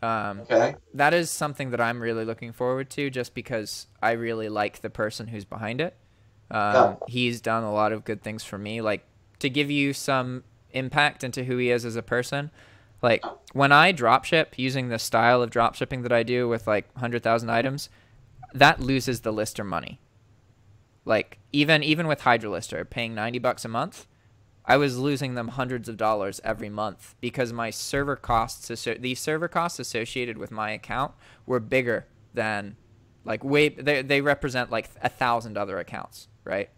Okay. That is something that I'm really looking forward to, just because I really like the person who's behind it. He's done a lot of good things for me. Like, to give you some impact into who he is as a person, Like when I dropship using the style of dropshipping that I do with like 100,000 items, that loses the lister money. Like even with Hydra Lister paying $90 a month, I was losing them hundreds of dollars every month because my server costs, these server costs associated with my account were bigger than, like, they represent like 1,000 other accounts, right?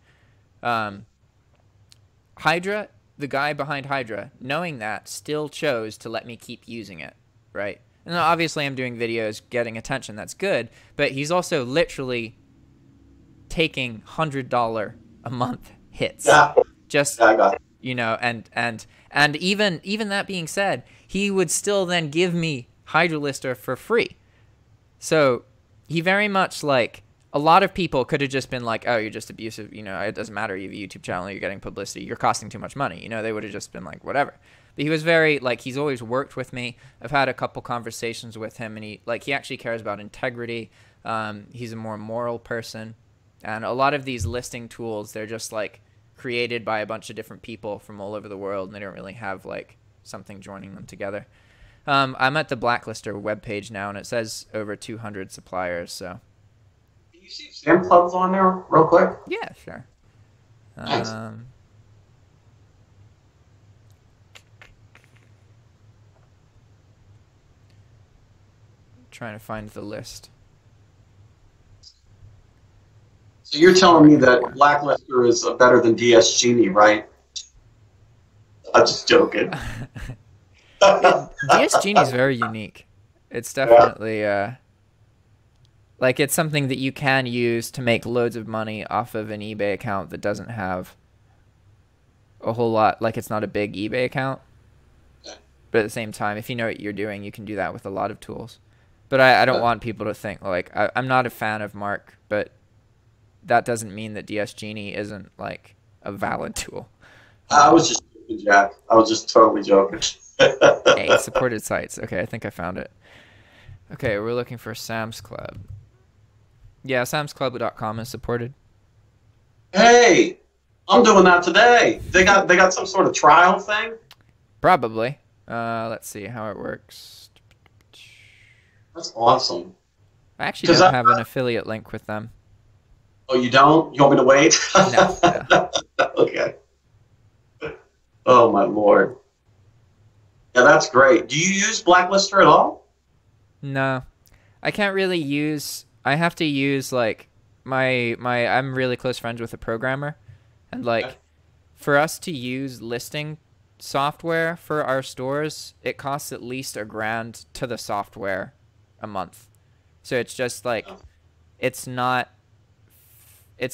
Hydra, the guy behind Hydra, knowing that, still chose to let me keep using it, right? And obviously I'm doing videos, getting attention, that's good, but he's also literally taking $100 a month hits. Yeah. Just, I got it. you know, and even that being said, he would still then give me Hydra Lister for free. So he very much, like, a lot of people could have just been like, oh, you're just abusive, you know, it doesn't matter, you have a YouTube channel, you're getting publicity, you're costing too much money, you know, they would have just been like, whatever. But he was very, like, he's always worked with me. I've had a couple conversations with him, and he actually cares about integrity. He's a more moral person. And a lot of these listing tools, they're just, like, created by a bunch of different people from all over the world, and they don't really have, like, something joining them together. I'm at the Blacklister webpage now, and it says over 200 suppliers, so. Can you see Sam Club's on there real quick? Yeah, sure. Thanks. Trying to find the list. So you're telling me that Blacklister is better than DS Genie, right? I'm just joking. DS Genie is very unique. It's definitely like, it's something that you can use to make loads of money off of an eBay account that doesn't have a whole lot, like, it's not a big eBay account. But at the same time, if you know what you're doing, you can do that with a lot of tools. But I don't want people to think, like, I'm not a fan of Mark, but that doesn't mean that DS Genie isn't, like, a valid tool. I was just joking, Jack. I was just totally joking. Hey, supported sites. Okay, I think I found it. Okay, we're looking for Sam's Club. Yeah, samsclub.com is supported. Hey, I'm doing that today. They got some sort of trial thing? Probably. Let's see how it works. That's awesome. I actually don't have an affiliate link with them. Oh, you don't? You want me to wait? No. Okay. Oh, my Lord. Yeah, that's great. Do you use Blacklister at all? No. I can't really use... I have to use, like, I'm really close friends with a programmer. And, like, Okay. for us to use listing software for our stores, it costs at least $1,000 to the software a month. So it's just, like, it's not... It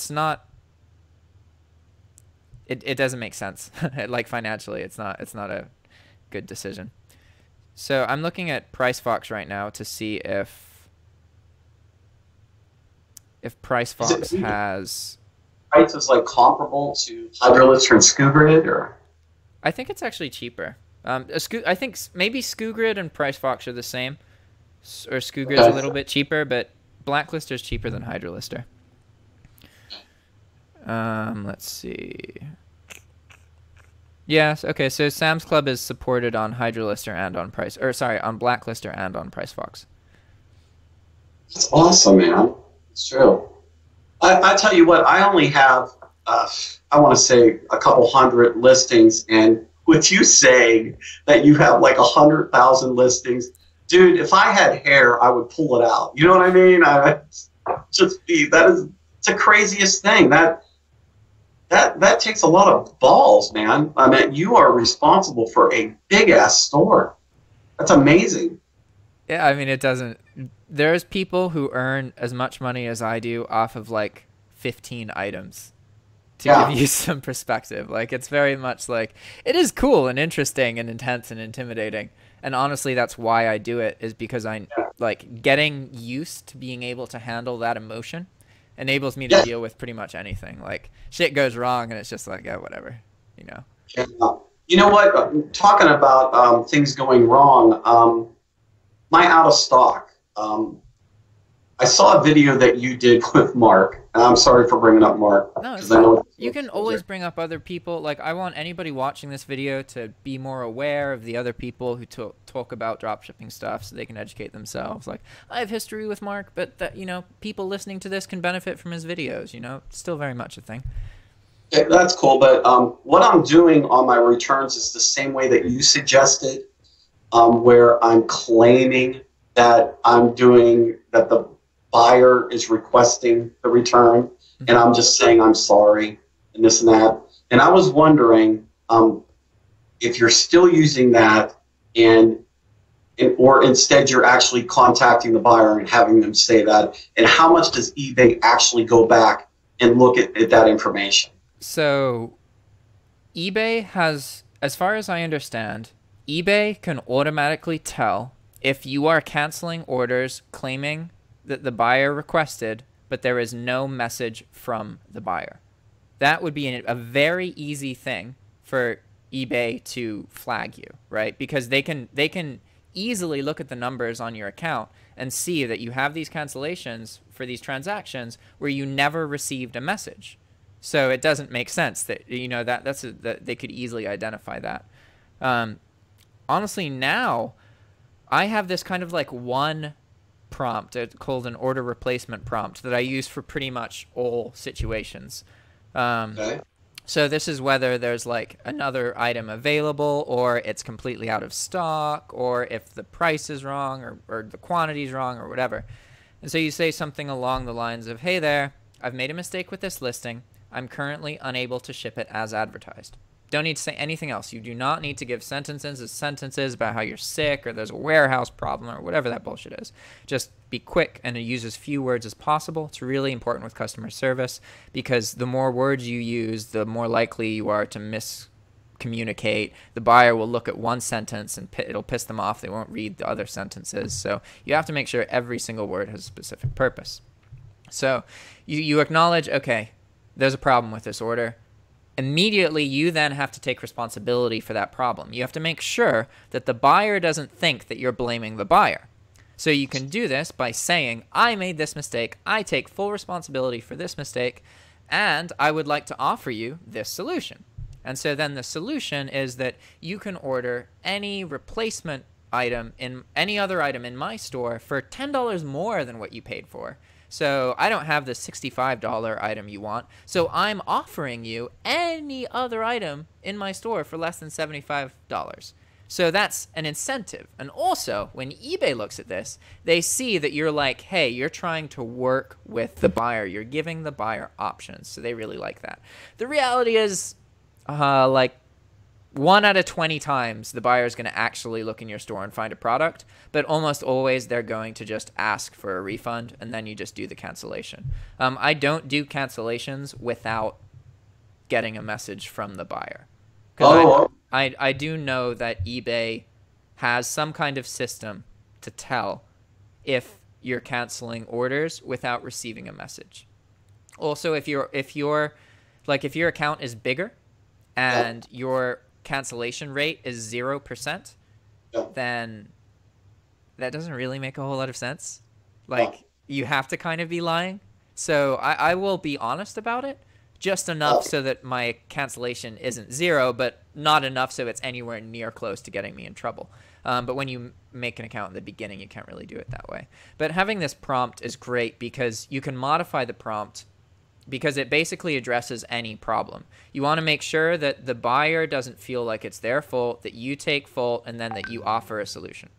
doesn't make sense. Like, financially, it's not a good decision. So I'm looking at PriceFox right now to see if PriceFox has... Price is, like, comparable to Hydra Lister and SKUgrid, or? I think it's actually cheaper. I think maybe SKUgrid and PriceFox are the same, or SKUgrid's a little bit cheaper, but Blacklister is cheaper than Hydra Lister. Let's see. Yes, okay, so Sam's Club is supported on Hydra Lister and on on Blacklister and on PriceFox. That's awesome, man. It's true. I tell you what, I only have, I want to say, a couple hundred listings, and with you saying that you have like 100,000 listings, dude, if I had hair, I would pull it out. You know what I mean? It's the craziest thing. That takes a lot of balls, man. I mean, you are responsible for a big-ass store. That's amazing. Yeah, I mean, it doesn't... There's people who earn as much money as I do off of, like, 15 items. To give you some perspective. Like, it's very much like... It is cool and interesting and intense and intimidating. And honestly, that's why I do it, is because like, getting used to being able to handle that emotion enables me to deal with pretty much anything. Like, shit goes wrong, and it's just like, yeah, whatever, you know. Yeah. You know what? Talking about things going wrong, my out of stock. I saw a video that you did with Mark, and I'm sorry for bringing up Mark. No, it's I know fine. You can always bring up other people. Like, I want anybody watching this video to be more aware of the other people who talk about dropshipping stuff so they can educate themselves. Like, I have history with Mark, but that, you know, people listening to this can benefit from his videos, you know? It's still very much a thing. Yeah, that's cool, but what I'm doing on my returns is the same way that you suggested, where I'm claiming that that the buyer is requesting the return, and I'm just saying I'm sorry and this and that. And I was wondering if you're still using that, or instead you're actually contacting the buyer and having them say that, and how much does eBay actually go back and look at that information? So eBay has, as far as I understand, eBay can automatically tell if you are canceling orders claiming that the buyer requested, but there is no message from the buyer. That would be a very easy thing for eBay to flag you, right? Because they can easily look at the numbers on your account and see that you have these cancellations for these transactions where you never received a message. So it doesn't make sense that, you know, that they could easily identify that. Honestly, now I have this kind of like one prompt called an order replacement prompt that I use for pretty much all situations. Okay. So this is whether there's like another item available, or it's completely out of stock, or if the price is wrong, or the quantity is wrong, or whatever. And so you say something along the lines of, hey there, I've made a mistake with this listing. I'm currently unable to ship it as advertised. Don't need to say anything else. You do not need to give sentences about how you're sick or there's a warehouse problem or whatever that bullshit is. Just be quick and use as few words as possible. It's really important with customer service because the more words you use, the more likely you are to miscommunicate. The buyer will look at one sentence and it'll piss them off. They won't read the other sentences. So you have to make sure every single word has a specific purpose. So you acknowledge, okay, there's a problem with this order. Immediately, you then have to take responsibility for that problem. You have to make sure that the buyer doesn't think that you're blaming the buyer. So you can do this by saying, I made this mistake, I take full responsibility for this mistake, and I would like to offer you this solution. And so then the solution is that you can order any replacement item in any other item in my store for $10 more than what you paid for. So I don't have the $65 item you want, so I'm offering you any other item in my store for less than $75. So that's an incentive. And also, when eBay looks at this, they see that you're like, hey, you're trying to work with the buyer. You're giving the buyer options, so they really like that. The reality is, like, 1 out of 20 times the buyer is going to actually look in your store and find a product, but almost always they're going to just ask for a refund, and then you just do the cancellation. I don't do cancellations without getting a message from the buyer. Because I do know that eBay has some kind of system to tell if you're canceling orders without receiving a message. Also, if your account is bigger and your cancellation rate is 0%, then that doesn't really make a whole lot of sense. Like, you have to kind of be lying. So I will be honest about it, just enough so that my cancellation isn't 0, but not enough so it's anywhere near close to getting me in trouble. But when you make an account in the beginning, you can't really do it that way. But having this prompt is great because you can modify the prompt because it basically addresses any problem. You want to make sure that the buyer doesn't feel like it's their fault, that you take fault, and then that you offer a solution.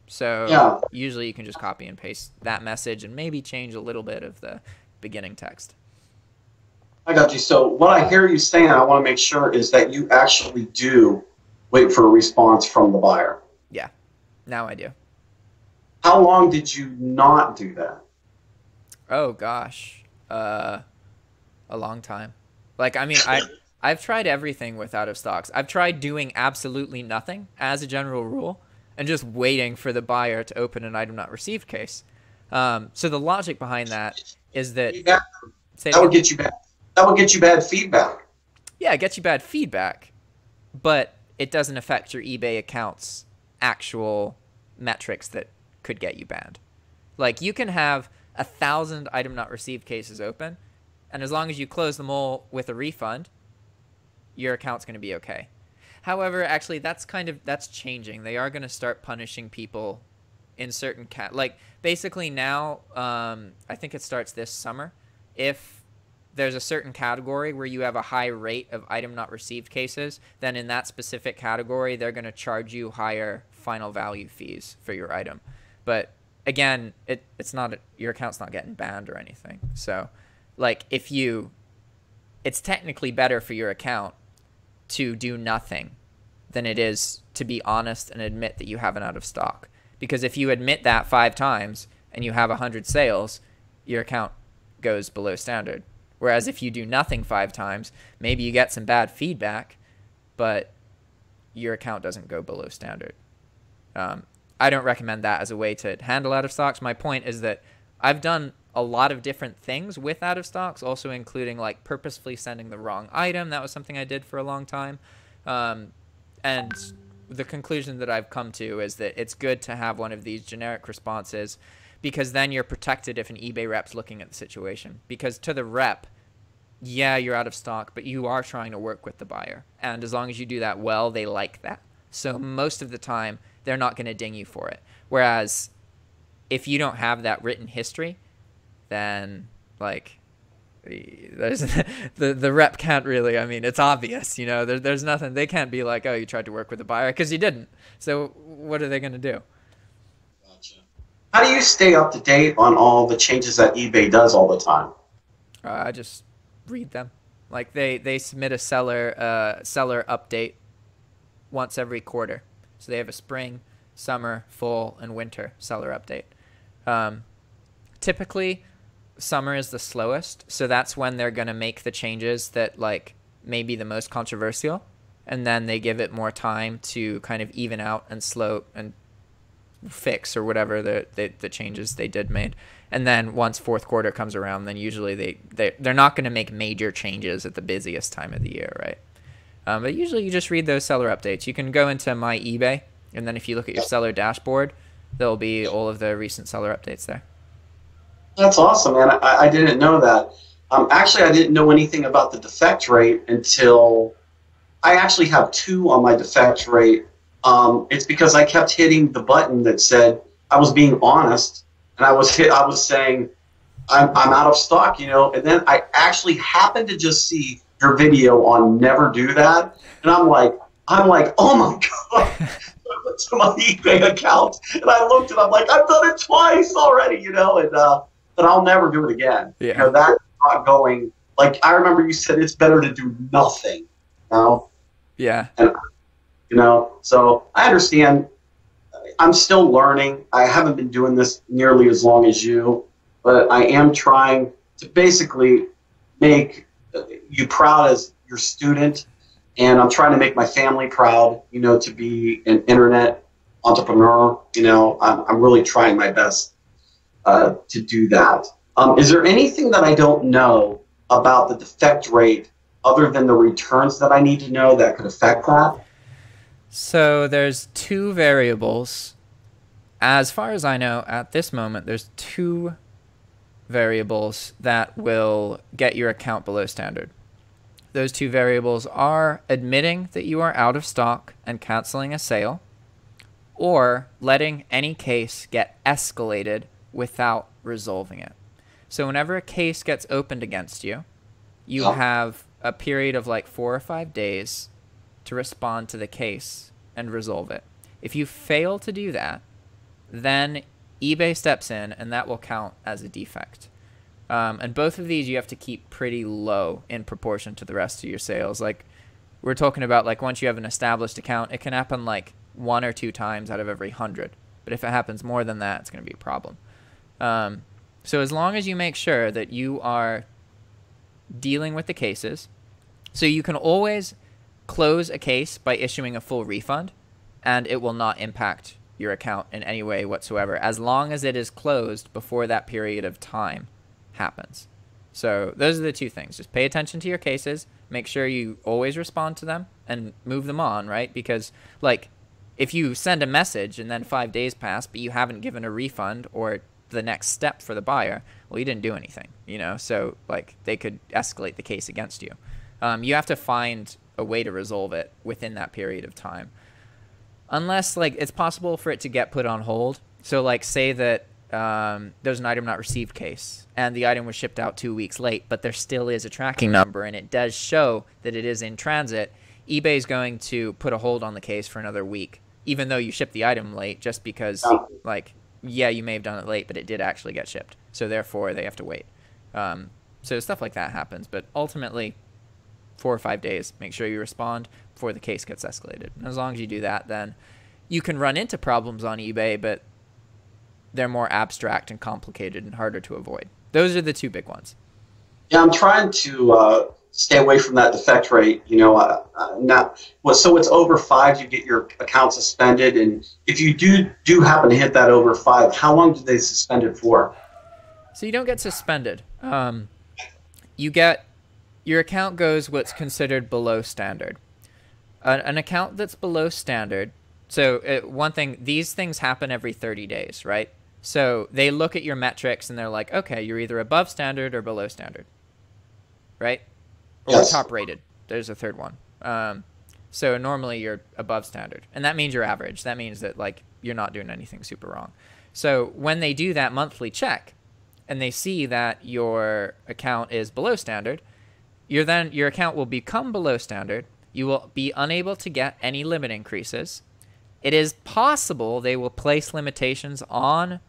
So usually you can just copy and paste that message and maybe change a little bit of the beginning text. I got you. So what I hear you saying, I want to make sure, is that you actually do wait for a response from the buyer. Yeah, now I do. How long did you not do that? Oh, gosh. A long time. Like, I mean, I've tried everything with out of stocks. I've tried doing absolutely nothing as a general rule and just waiting for the buyer to open an item not received case. So the logic behind that is that that would get you bad. That would get you bad feedback. Yeah, it gets you bad feedback, but it doesn't affect your eBay account's actual metrics that could get you banned. Like, you can have 1,000 item not received cases open, and as long as you close them all with a refund, your account's going to be okay. However, actually, that's changing. They are going to start punishing people in certain like, basically now, I think it starts this summer. If there's a certain category where you have a high rate of item not received cases, then in that specific category, they're going to charge you higher final value fees for your item. But again, it's not, your account's not getting banned or anything. So, like, it's technically better for your account to do nothing than it is to be honest and admit that you have an out of stock. Because if you admit that 5 times and you have 100 sales, your account goes below standard. Whereas if you do nothing 5 times, maybe you get some bad feedback, but your account doesn't go below standard. I don't recommend that as a way to handle out of stocks. My point is that I've done a lot of different things with out of stocks, also including like purposefully sending the wrong item. That was something I did for a long time. And the conclusion that I've come to is that it's good to have one of these generic responses, because then you're protected if an eBay rep's looking at the situation. Because to the rep, yeah, you're out of stock, but you are trying to work with the buyer. And as long as you do that well, they like that. So most of the time, they're not going to ding you for it. Whereas if you don't have that written history, then like there's the rep can't really, I mean, it's obvious, you know, there's nothing, they can't be like, oh, you tried to work with the buyer, because you didn't. So what are they going to do? Gotcha. How do you stay up to date on all the changes that eBay does all the time? I just read them. Like they submit a seller update once every quarter. So they have a spring, summer, fall, and winter seller update. Typically, summer is the slowest, so that's when they're going to make the changes that like may be the most controversial, and then they give it more time to kind of even out and slow and fix or whatever the changes they did made. And then once fourth quarter comes around, then usually they're not going to make major changes at the busiest time of the year, right? But usually you just read those seller updates. You can go into My eBay, and then if you look at your seller dashboard, there'll be all of the recent seller updates there. That's awesome, man. I didn't know that. Actually, I didn't know anything about the defect rate until I actually have 2 on my defect rate. It's because I kept hitting the button that said I was being honest, and I was saying I'm out of stock, you know. And then I actually happened to just see your video on never do that, and I'm like, oh my god. I went to my eBay account and I looked and I'm like, I've done it twice already, you know, and but I'll never do it again. Yeah. You know, that's not going. Like, I remember you said it's better to do nothing. You know? Yeah. And, you know, so I understand. I'm still learning. I haven't been doing this nearly as long as you, but I am trying to basically make you proud as your student, and I'm trying to make my family proud, you know, to be an internet entrepreneur. You know, I'm really trying my best to do that. Is there anything that I don't know about the defect rate other than the returns that I need to know that could affect that? So there's 2 variables. As far as I know, at this moment, there's 2 variables that will get your account below standard. Those 2 variables are admitting that you are out of stock and canceling a sale, or letting any case get escalated without resolving it. So whenever a case gets opened against you, you have a period of like 4 or 5 days to respond to the case and resolve it. If you fail to do that, then eBay steps in and that will count as a defect. And both of these you have to keep pretty low in proportion to the rest of your sales. Like, we're talking about, like, once you have an established account, it can happen like 1 or 2 times out of every 100. But if it happens more than that, it's going to be a problem. So as long as you make sure that you are dealing with the cases, so you can always close a case by issuing a full refund, and it will not impact your account in any way whatsoever, as long as it is closed before that period of time happens. So those are the 2 things. Just pay attention to your cases, make sure you always respond to them, and move them on, right? Because, like, if you send a message and then 5 days pass, but you haven't given a refund, or the next step for the buyer, well, you didn't do anything, you know, so like they could escalate the case against you. You have to find a way to resolve it within that period of time. Unless like it's possible for it to get put on hold. So like say that there's an item not received case and the item was shipped out 2 weeks late, but there still is a tracking number and it does show that it is in transit, eBay is going to put a hold on the case for another week, even though you shipped the item late, just because like, yeah, you may have done it late, but it did actually get shipped. So therefore they have to wait. So stuff like that happens, but ultimately 4 or 5 days, make sure you respond before the case gets escalated. And as long as you do that, then you can run into problems on eBay, but they're more abstract and complicated and harder to avoid. Those are the two big ones. Yeah, I'm trying to stay away from that defect rate. You know, so it's over 5, you get your account suspended, and if you do happen to hit that over 5, how long do they suspend it for? So you don't get suspended. Your account goes what's considered below standard. An account that's below standard. So one thing, these things happen every 30 days, right? So they look at your metrics and they're like, okay, you're either above standard or below standard, right? Or yes. Top rated. There's a third one. So normally you're above standard, and that means you're average. That means that like you're not doing anything super wrong. So when they do that monthly check and they see that your account is below standard, your account will become below standard. You will be unable to get any limit increases. It is possible they will place limitations on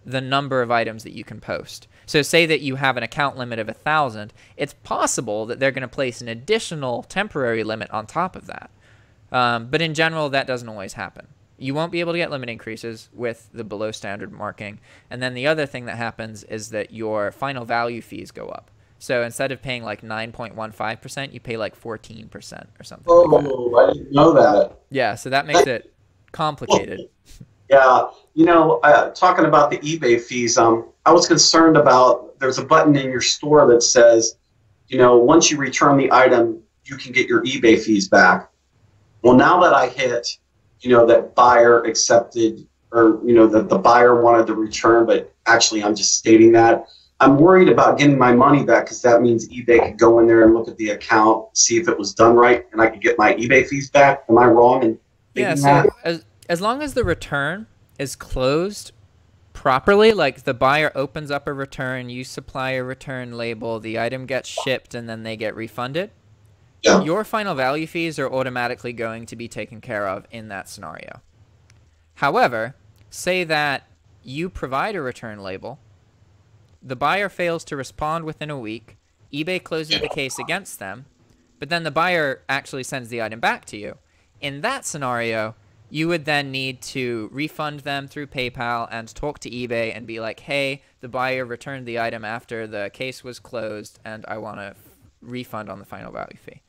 the number of items that you can post. So say that you have an account limit of 1,000. It's possible that they're going to place an additional temporary limit on top of that. But in general, that doesn't always happen. You won't be able to get limit increases with the below standard marking. And then the other thing that happens is that your final value fees go up. So instead of paying like 9.15%, you pay like 14% or something. Oh, like that. I didn't know that. Yeah, so that makes it complicated. Yeah, you know, talking about the eBay fees, I was concerned about, there's a button in your store that says, you know, once you return the item, you can get your eBay fees back. Well, now that I hit, you know, that buyer accepted, or, you know, that the buyer wanted to return, but actually I'm just stating that, I'm worried about getting my money back, because that means eBay could go in there and look at the account, see if it was done right, and I could get my eBay fees back. Am I wrong in thinking that? So as long as the return is closed properly, like the buyer opens up a return, you supply a return label, the item gets shipped, and then they get refunded, yeah, your final value fees are automatically going to be taken care of in that scenario. However, say that you provide a return label, the buyer fails to respond within a week, eBay closes the case against them, but then the buyer actually sends the item back to you. In that scenario, you would then need to refund them through PayPal and talk to eBay and be like, hey, the buyer returned the item after the case was closed, and I want a refund on the final value fee.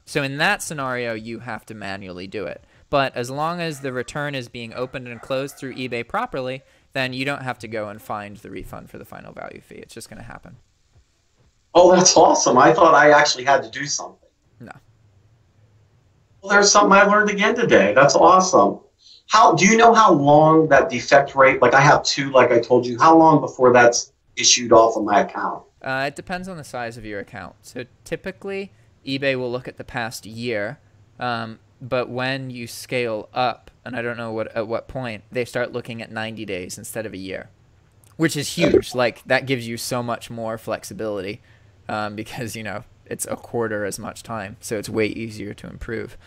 So in that scenario, you have to manually do it. But as long as the return is being opened and closed through eBay properly, then you don't have to go and find the refund for the final value fee. It's just going to happen. Oh, that's awesome. I thought I actually had to do something. No. Well, there's something I learned again today. That's awesome. Do you know how long that defect rate, like I have 2, like I told you, how long before that's issued off of my account? It depends on the size of your account. So typically, eBay will look at the past year, but when you scale up, and I don't know at what point, they start looking at 90 days instead of a year, which is huge. Like, that gives you so much more flexibility because, you know, it's a quarter as much time, so it's way easier to improve.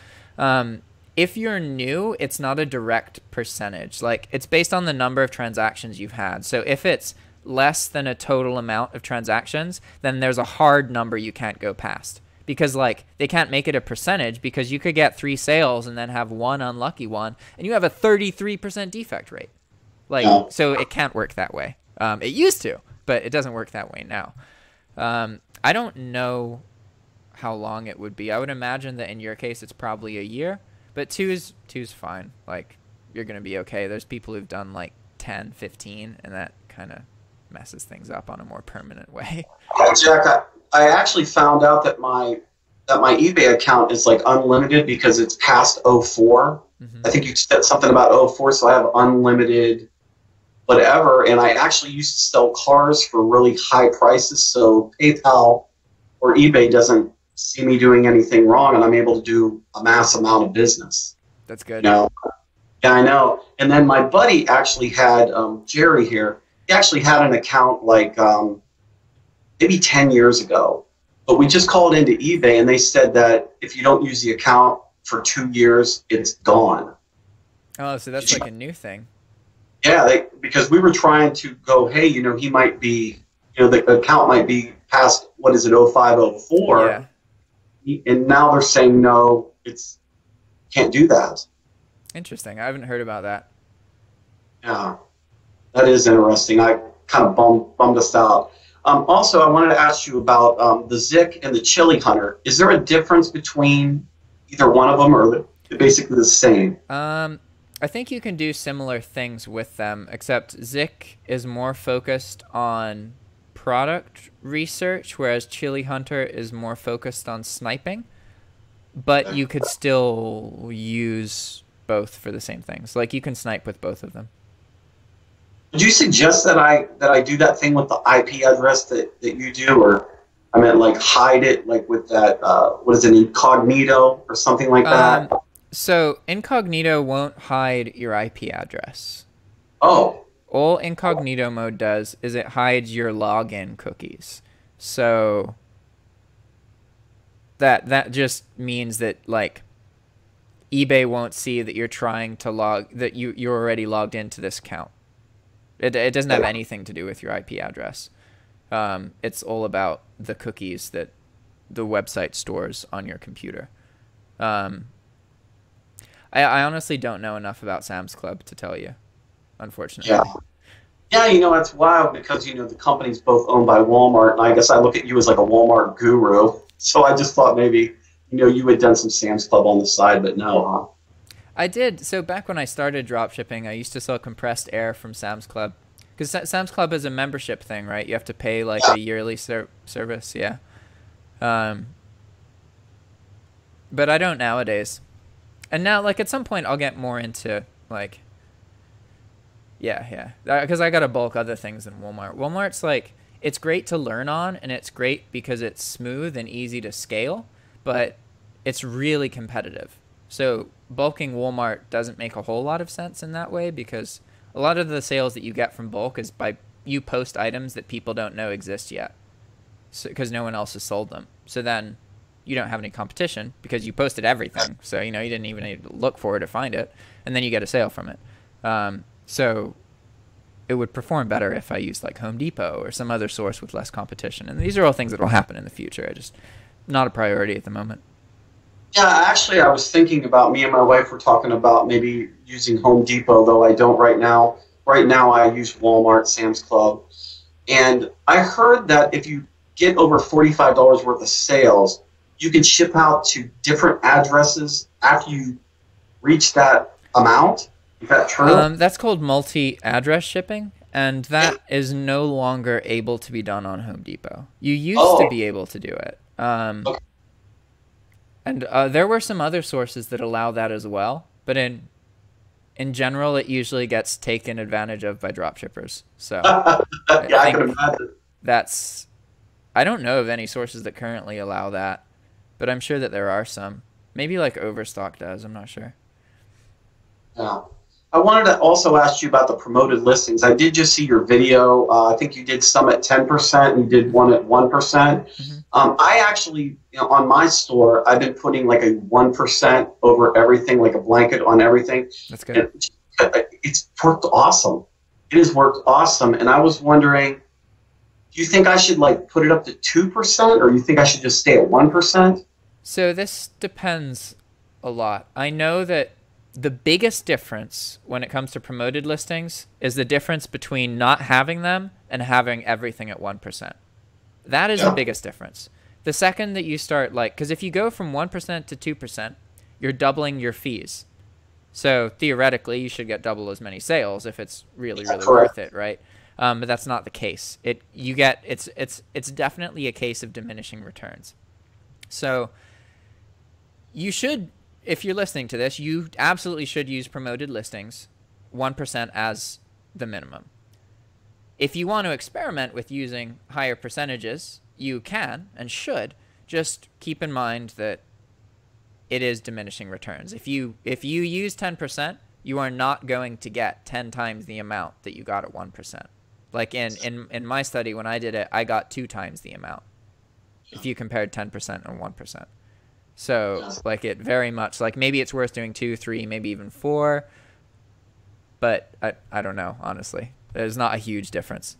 If you're new, it's not a direct percentage. Like, it's based on the number of transactions you've had. So if it's less than a total amount of transactions, then there's a hard number you can't go past. Because, like, they can't make it a percentage, because you could get 3 sales and then have 1 unlucky one, and you have a 33% defect rate. Like, Yeah. So it can't work that way. It used to, but it doesn't work that way now. I don't know how long it would be. I would imagine that in your case, it's probably a year, but two's fine. Like, you're going to be okay. There's people who've done, like, 10, 15, and that kind of messes things up on a more permanent way. Jack, I actually found out that my eBay account is like unlimited because it's past 04. Mm-hmm. I think you said something about 04, so I have unlimited whatever. And I actually used to sell cars for really high prices. So PayPal or eBay doesn't see me doing anything wrong, and I'm able to do a mass amount of business. That's good. You know? Yeah, I know. And then my buddy actually had, Jerry here, he actually had an account like maybe 10 years ago. But we just called into eBay, and they said that if you don't use the account for 2 years, it's gone. Oh, so that's like a new thing. Yeah, because we were trying to go, hey, you know, he might be, you know, the account might be past, what is it, 0504. Yeah. And now they're saying, no, it's can't do that. Interesting. I haven't heard about that. Yeah, that is interesting. I kind of bummed us out. Also, I wanted to ask you about the Zik and the Chili Hunter. Is there a difference between either one of them, or they're basically the same? I think you can do similar things with them, except Zik is more focused on product research, whereas Chili Hunter is more focused on sniping. But you could still use both for the same things. Like, you can snipe with both of them. Would you suggest that I do that thing with the IP address that you do, or I meant like hide it, like with that what is it, incognito or something like that? So incognito won't hide your IP address. Oh. All incognito mode does is it hides your login cookies. So that just means that, like, eBay won't see that you're trying to you're already logged into this account. It doesn't have anything to do with your IP address. It's all about the cookies that the website stores on your computer. I honestly don't know enough about Sam's Club to tell you, unfortunately. Yeah. Yeah, you know, that's wild because, you know, the company's both owned by Walmart, and I guess I look at you as like a Walmart guru. So I just thought maybe, you know, you had done some Sam's Club on the side, but no, huh? I did. So back when I started dropshipping, I used to sell compressed air from Sam's Club. Because Sam's Club is a membership thing, right? You have to pay like a yearly service, yeah. But I don't nowadays. And now, like, at some point, I'll get more into, like, yeah. Because I got to bulk other things than Walmart. Walmart's, like, it's great to learn on, and it's great because it's smooth and easy to scale, but it's really competitive. So bulking Walmart doesn't make a whole lot of sense in that way, because a lot of the sales that you get from bulk is by you post items that people don't know exist yet, because no one else has sold them. So then you don't have any competition because you posted everything. So, you know, you didn't even need to look for it to find it, and then you get a sale from it. So it would perform better if I used like Home Depot or some other source with less competition. And these are all things that will happen in the future. I just not a priority at the moment. Yeah, actually, I was thinking about, me and my wife were talking about maybe using Home Depot, though I don't right now. Right now, I use Walmart, Sam's Club. And I heard that if you get over $45 worth of sales, you can ship out to different addresses after you reach that amount. Is that true? That's called multi-address shipping, and that is no longer able to be done on Home Depot. You used to be able to do it. Okay. And there were some other sources that allow that as well, but in general, it usually gets taken advantage of by dropshippers. So I can imagine. I don't know of any sources that currently allow that, but I'm sure that there are some. Maybe like Overstock does. I'm not sure. Yeah. I wanted to also ask you about the promoted listings. I did just see your video. I think you did some at 10% and you did one at 1%. Mm-hmm. I actually, you know, on my store, I've been putting like a 1% over everything, like a blanket on everything. That's good. It's worked awesome. It has worked awesome. And I was wondering, do you think I should like put it up to 2%, or you think I should just stay at 1%? So this depends a lot. I know that the biggest difference when it comes to promoted listings is the difference between not having them and having everything at 1%. That is the biggest difference. The second that you start, like, because if you go from 1% to 2%, you're doubling your fees. So theoretically, you should get double as many sales if it's really, really worth it, right? But that's not the case. It's definitely a case of diminishing returns. So you should, if you're listening to this, you absolutely should use promoted listings 1% as the minimum. if you want to experiment with using higher percentages, you can and should. Just keep in mind that it is diminishing returns. If you use 10%, you are not going to get 10 times the amount that you got at 1%. Like in my study, when I did it, I got 2 times the amount if you compared 10% and 1%. So like it very much, like maybe it's worth doing 2, 3, maybe even 4, but I don't know, honestly. There's not a huge difference.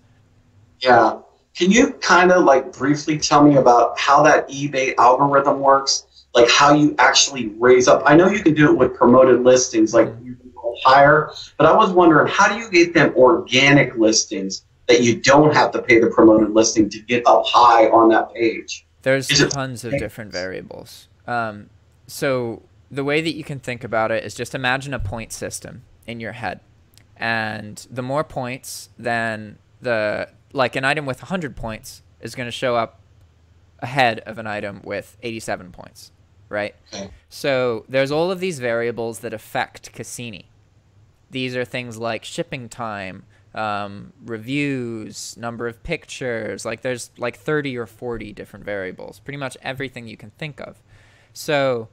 Yeah. Can you kind of like briefly tell me about how that eBay algorithm works? Like how you actually raise up? I know you can do it with promoted listings, like you can go higher, but I was wondering, how do you get them organic listings that you don't have to pay the promoted listing to get up high on that page? There's tons of different variables. So the way that you can think about it is just imagine a point system in your head. And the more points, then like an item with 100 points is going to show up ahead of an item with 87 points, right? Okay. So there's all of these variables that affect Cassini. These are things like shipping time, reviews, number of pictures. Like there's like 30 or 40 different variables, pretty much everything you can think of. So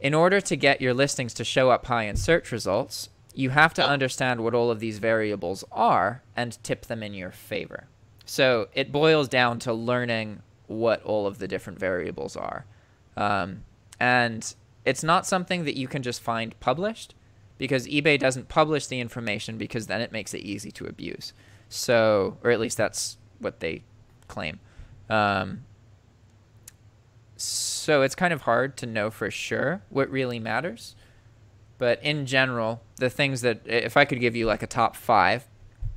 in order to get your listings to show up high in search results, you have to understand what all of these variables are and tip them in your favor. So it boils down to learning what all of the different variables are. And it's not something that you can just find published, because eBay doesn't publish the information, because then it makes it easy to abuse. So, or at least that's what they claim. So it's kind of hard to know for sure what really matters. But in general, the things that, if I could give you like a top 5,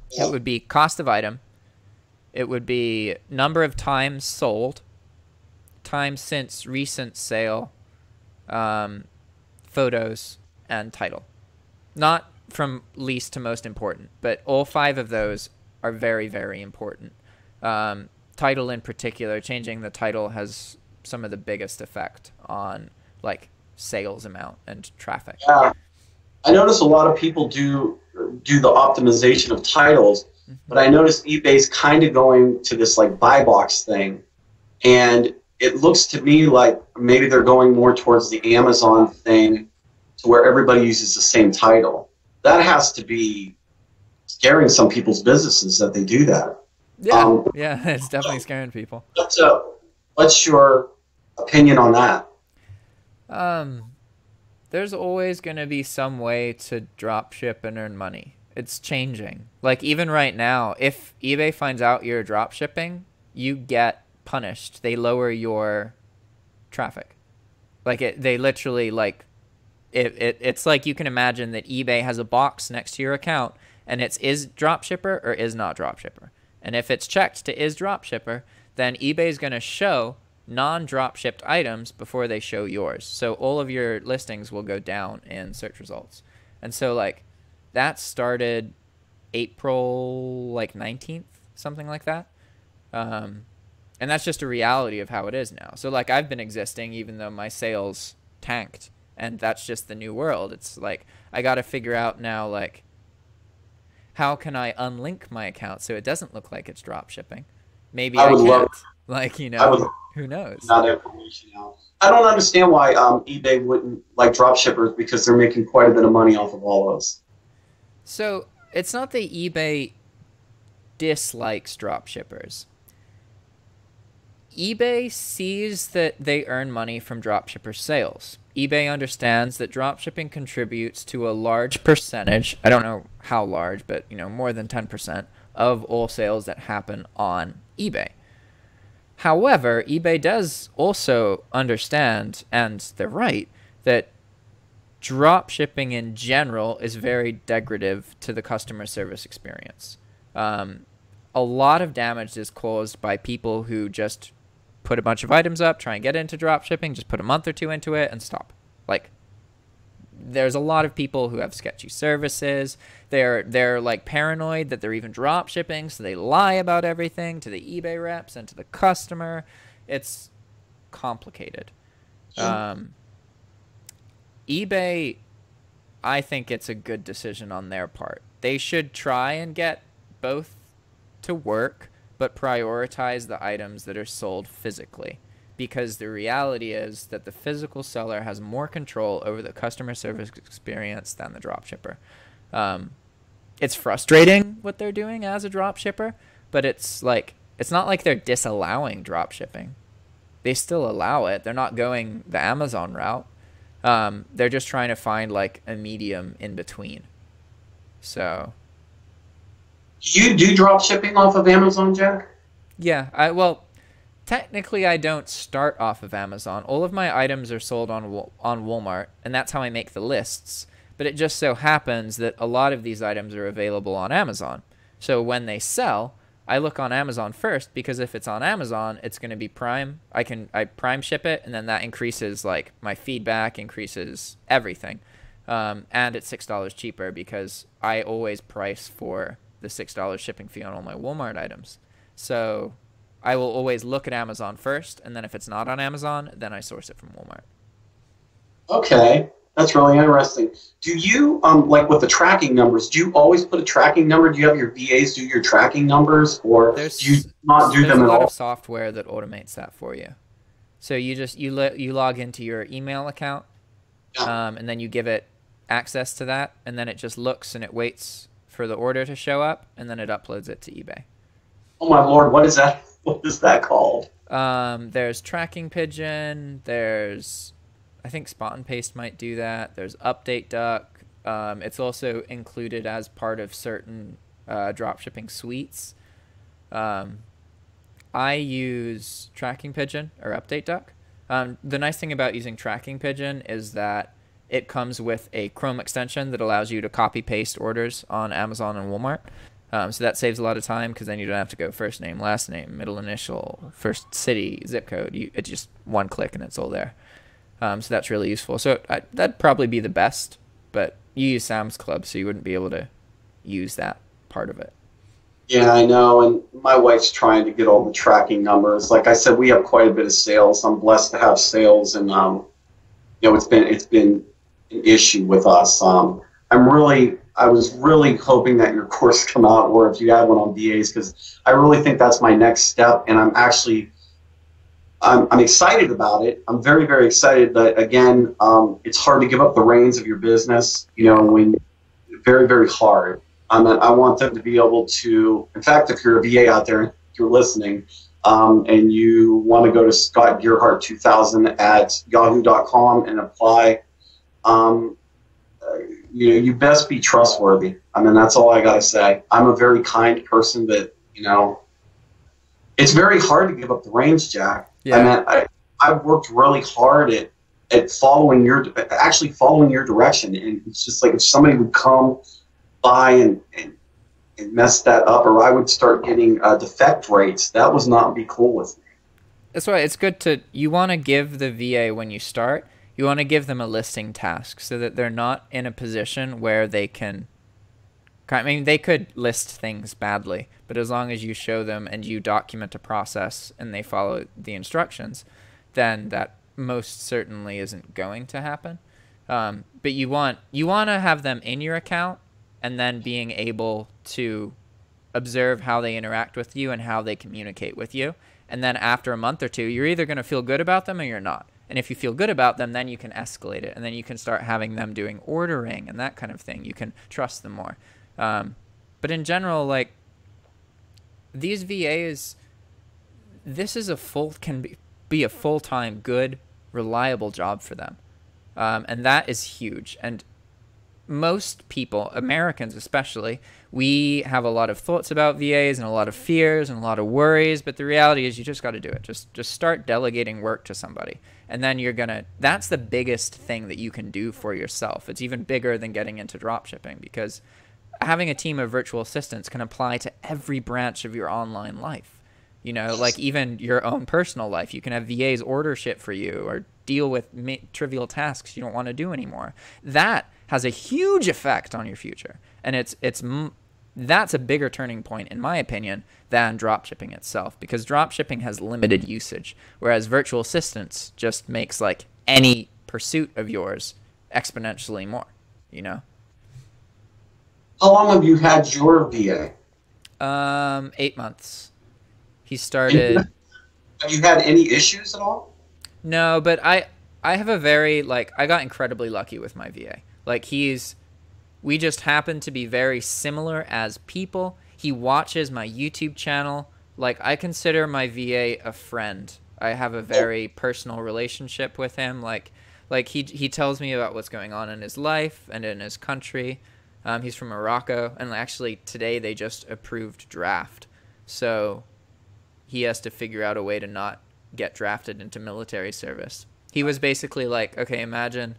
it would be cost of item. It would be number of times sold, time since recent sale, photos, and title. Not from least to most important, but all 5 of those are very, very important. Title in particular, changing the title has some of the biggest effect on like sales amount and traffic. Yeah, I notice a lot of people do the optimization of titles, but I noticed eBay's kind of going to this like buy box thing, and it looks to me like maybe they're going more towards the Amazon thing, to where everybody uses the same title. That has to be scaring some people's businesses that they do that. Yeah, yeah, it's definitely scaring people. What's your opinion on that? There's always going to be some way to drop ship and earn money. It's changing. Like even right now, if eBay finds out you're drop shipping, you get punished. They lower your traffic. Like they literally like it's like you can imagine that eBay has a box next to your account and it's is drop shipper or is not drop shipper. And if it's checked to is drop shipper, then eBay is going to show non-drop shipped items before they show yours. So all of your listings will go down in search results. And so like that started April like 19th, something like that. And that's just a reality of how it is now. So like I've been existing even though my sales tanked, and that's just the new world. It's like I got to figure out now like how can I unlink my account so it doesn't look like it's drop shipping? Maybe I can't. Like, you know, who knows? That information out. I don't understand why eBay wouldn't like drop shippers, because they're making quite a bit of money off of all those. So it's not that eBay dislikes drop shippers. eBay sees that they earn money from dropshipper sales. eBay understands that dropshipping contributes to a large percentage, I don't know how large, but you know, more than 10% of all sales that happen on eBay. However, eBay does also understand, and they're right, that dropshipping in general is very degradative to the customer service experience. A lot of damage is caused by people who just put a bunch of items up, try and get into dropshipping, just put a month or 2 into it, and stop. Like, there's a lot of people who have sketchy services. They're like paranoid that they're even drop shipping, so they lie about everything to the eBay reps and to the customer. It's complicated. eBay, I think it's a good decision on their part. They should try and get both to work, but prioritize the items that are sold physically. Because the reality is that the physical seller has more control over the customer service experience than the dropshipper. It's frustrating what they're doing as a dropshipper, but it's not like they're disallowing dropshipping. They still allow it. They're not going the Amazon route. They're just trying to find like a medium in between. So, do you do drop shipping off of Amazon, Jack? Yeah, well, technically I don't start off of Amazon. All of my items are sold on Walmart, and that's how I make the lists. But it just so happens that a lot of these items are available on Amazon. So when they sell, I look on Amazon first, because if it's on Amazon, it's going to be Prime. I Prime ship it, and then that increases like my feedback, increases everything. And it's $6 cheaper because I always price for the $6 shipping fee on all my Walmart items. So I will always look at Amazon first, and then if it's not on Amazon, then I source it from Walmart. Okay, that's really interesting. Do you, like with the tracking numbers, do you always put a tracking number? Do you have your VAs do your tracking numbers, or do you not do them at all? There's a lot of software that automates that for you. So you log into your email account, and then you give it access to that, and then it just looks and it waits for the order to show up, and then it uploads it to eBay. Oh my Lord, what is that? What is that called? There's Tracking Pigeon. There's, I think Spot and Paste might do that. There's Update Duck. It's also included as part of certain dropshipping suites. I use Tracking Pigeon or Update Duck. The nice thing about using Tracking Pigeon is that it comes with a Chrome extension that allows you to copy paste orders on Amazon and Walmart. So that saves a lot of time, because then you don't have to go first name, last name, middle initial, first city, zip code. It's just one click and it's all there. So that's really useful. So that'd probably be the best, but you use Sam's Club, so you wouldn't be able to use that part of it. Yeah, I know, and my wife's trying to get all the tracking numbers. Like I said, we have quite a bit of sales. I'm blessed to have sales, and it's been an issue with us. I was really hoping that your course come out, or if you had one on VAs, because I really think that's my next step, and I'm excited about it. I'm very, very excited, but again, it's hard to give up the reins of your business, when very, very hard. I want them to be able to, in fact, if you're a VA out there, if you're listening, and you want to go to scottgearhart2000@yahoo.com and apply, you best be trustworthy. That's all I got to say. I'm a very kind person, but, it's very hard to give up the reins, Jack. Yeah. I've worked really hard at following your direction, and it's just like if somebody would come by and mess that up, or I would start getting defect rates, that would not be cool with me. That's why it's good you want to give the VA, when you start, you want to give them a listing task so that they're not in a position where they they could list things badly, but as long as you show them and you document a process and they follow the instructions, then that most certainly isn't going to happen. But you want to have them in your account, and then being able to observe how they interact with you and how they communicate with you. And then after a month or two, you're either going to feel good about them or you're not. And if you feel good about them, then you can escalate it, and then you can start having them doing ordering and that kind of thing. You can trust them more. But in general, like, these VAs, this is can be a full-time, good, reliable job for them. And that is huge. And most people, Americans especially, we have a lot of thoughts about VAs and a lot of fears and a lot of worries, but the reality is you just got to do it. Just start delegating work to somebody, and then that's the biggest thing that you can do for yourself. It's even bigger than getting into dropshipping, because having a team of virtual assistants can apply to every branch of your online life. Like even your own personal life. You can have VAs order shit for you or deal with trivial tasks you don't want to do anymore. That has a huge effect on your future. And that's a bigger turning point, in my opinion, than dropshipping itself, because dropshipping has limited usage, whereas virtual assistants just makes like any pursuit of yours exponentially more, How long have you had your VA? 8 months. He started. Have you had any issues at all? No, but I have a very, like, I got incredibly lucky with my VA. Like, we just happen to be very similar as people. He watches my YouTube channel. Like, I consider my VA a friend. I have a very personal relationship with him. Like he tells me about what's going on in his life and in his country. He's from Morocco, and actually today they just approved draft. So he has to figure out a way to not get drafted into military service. He was basically like, okay, imagine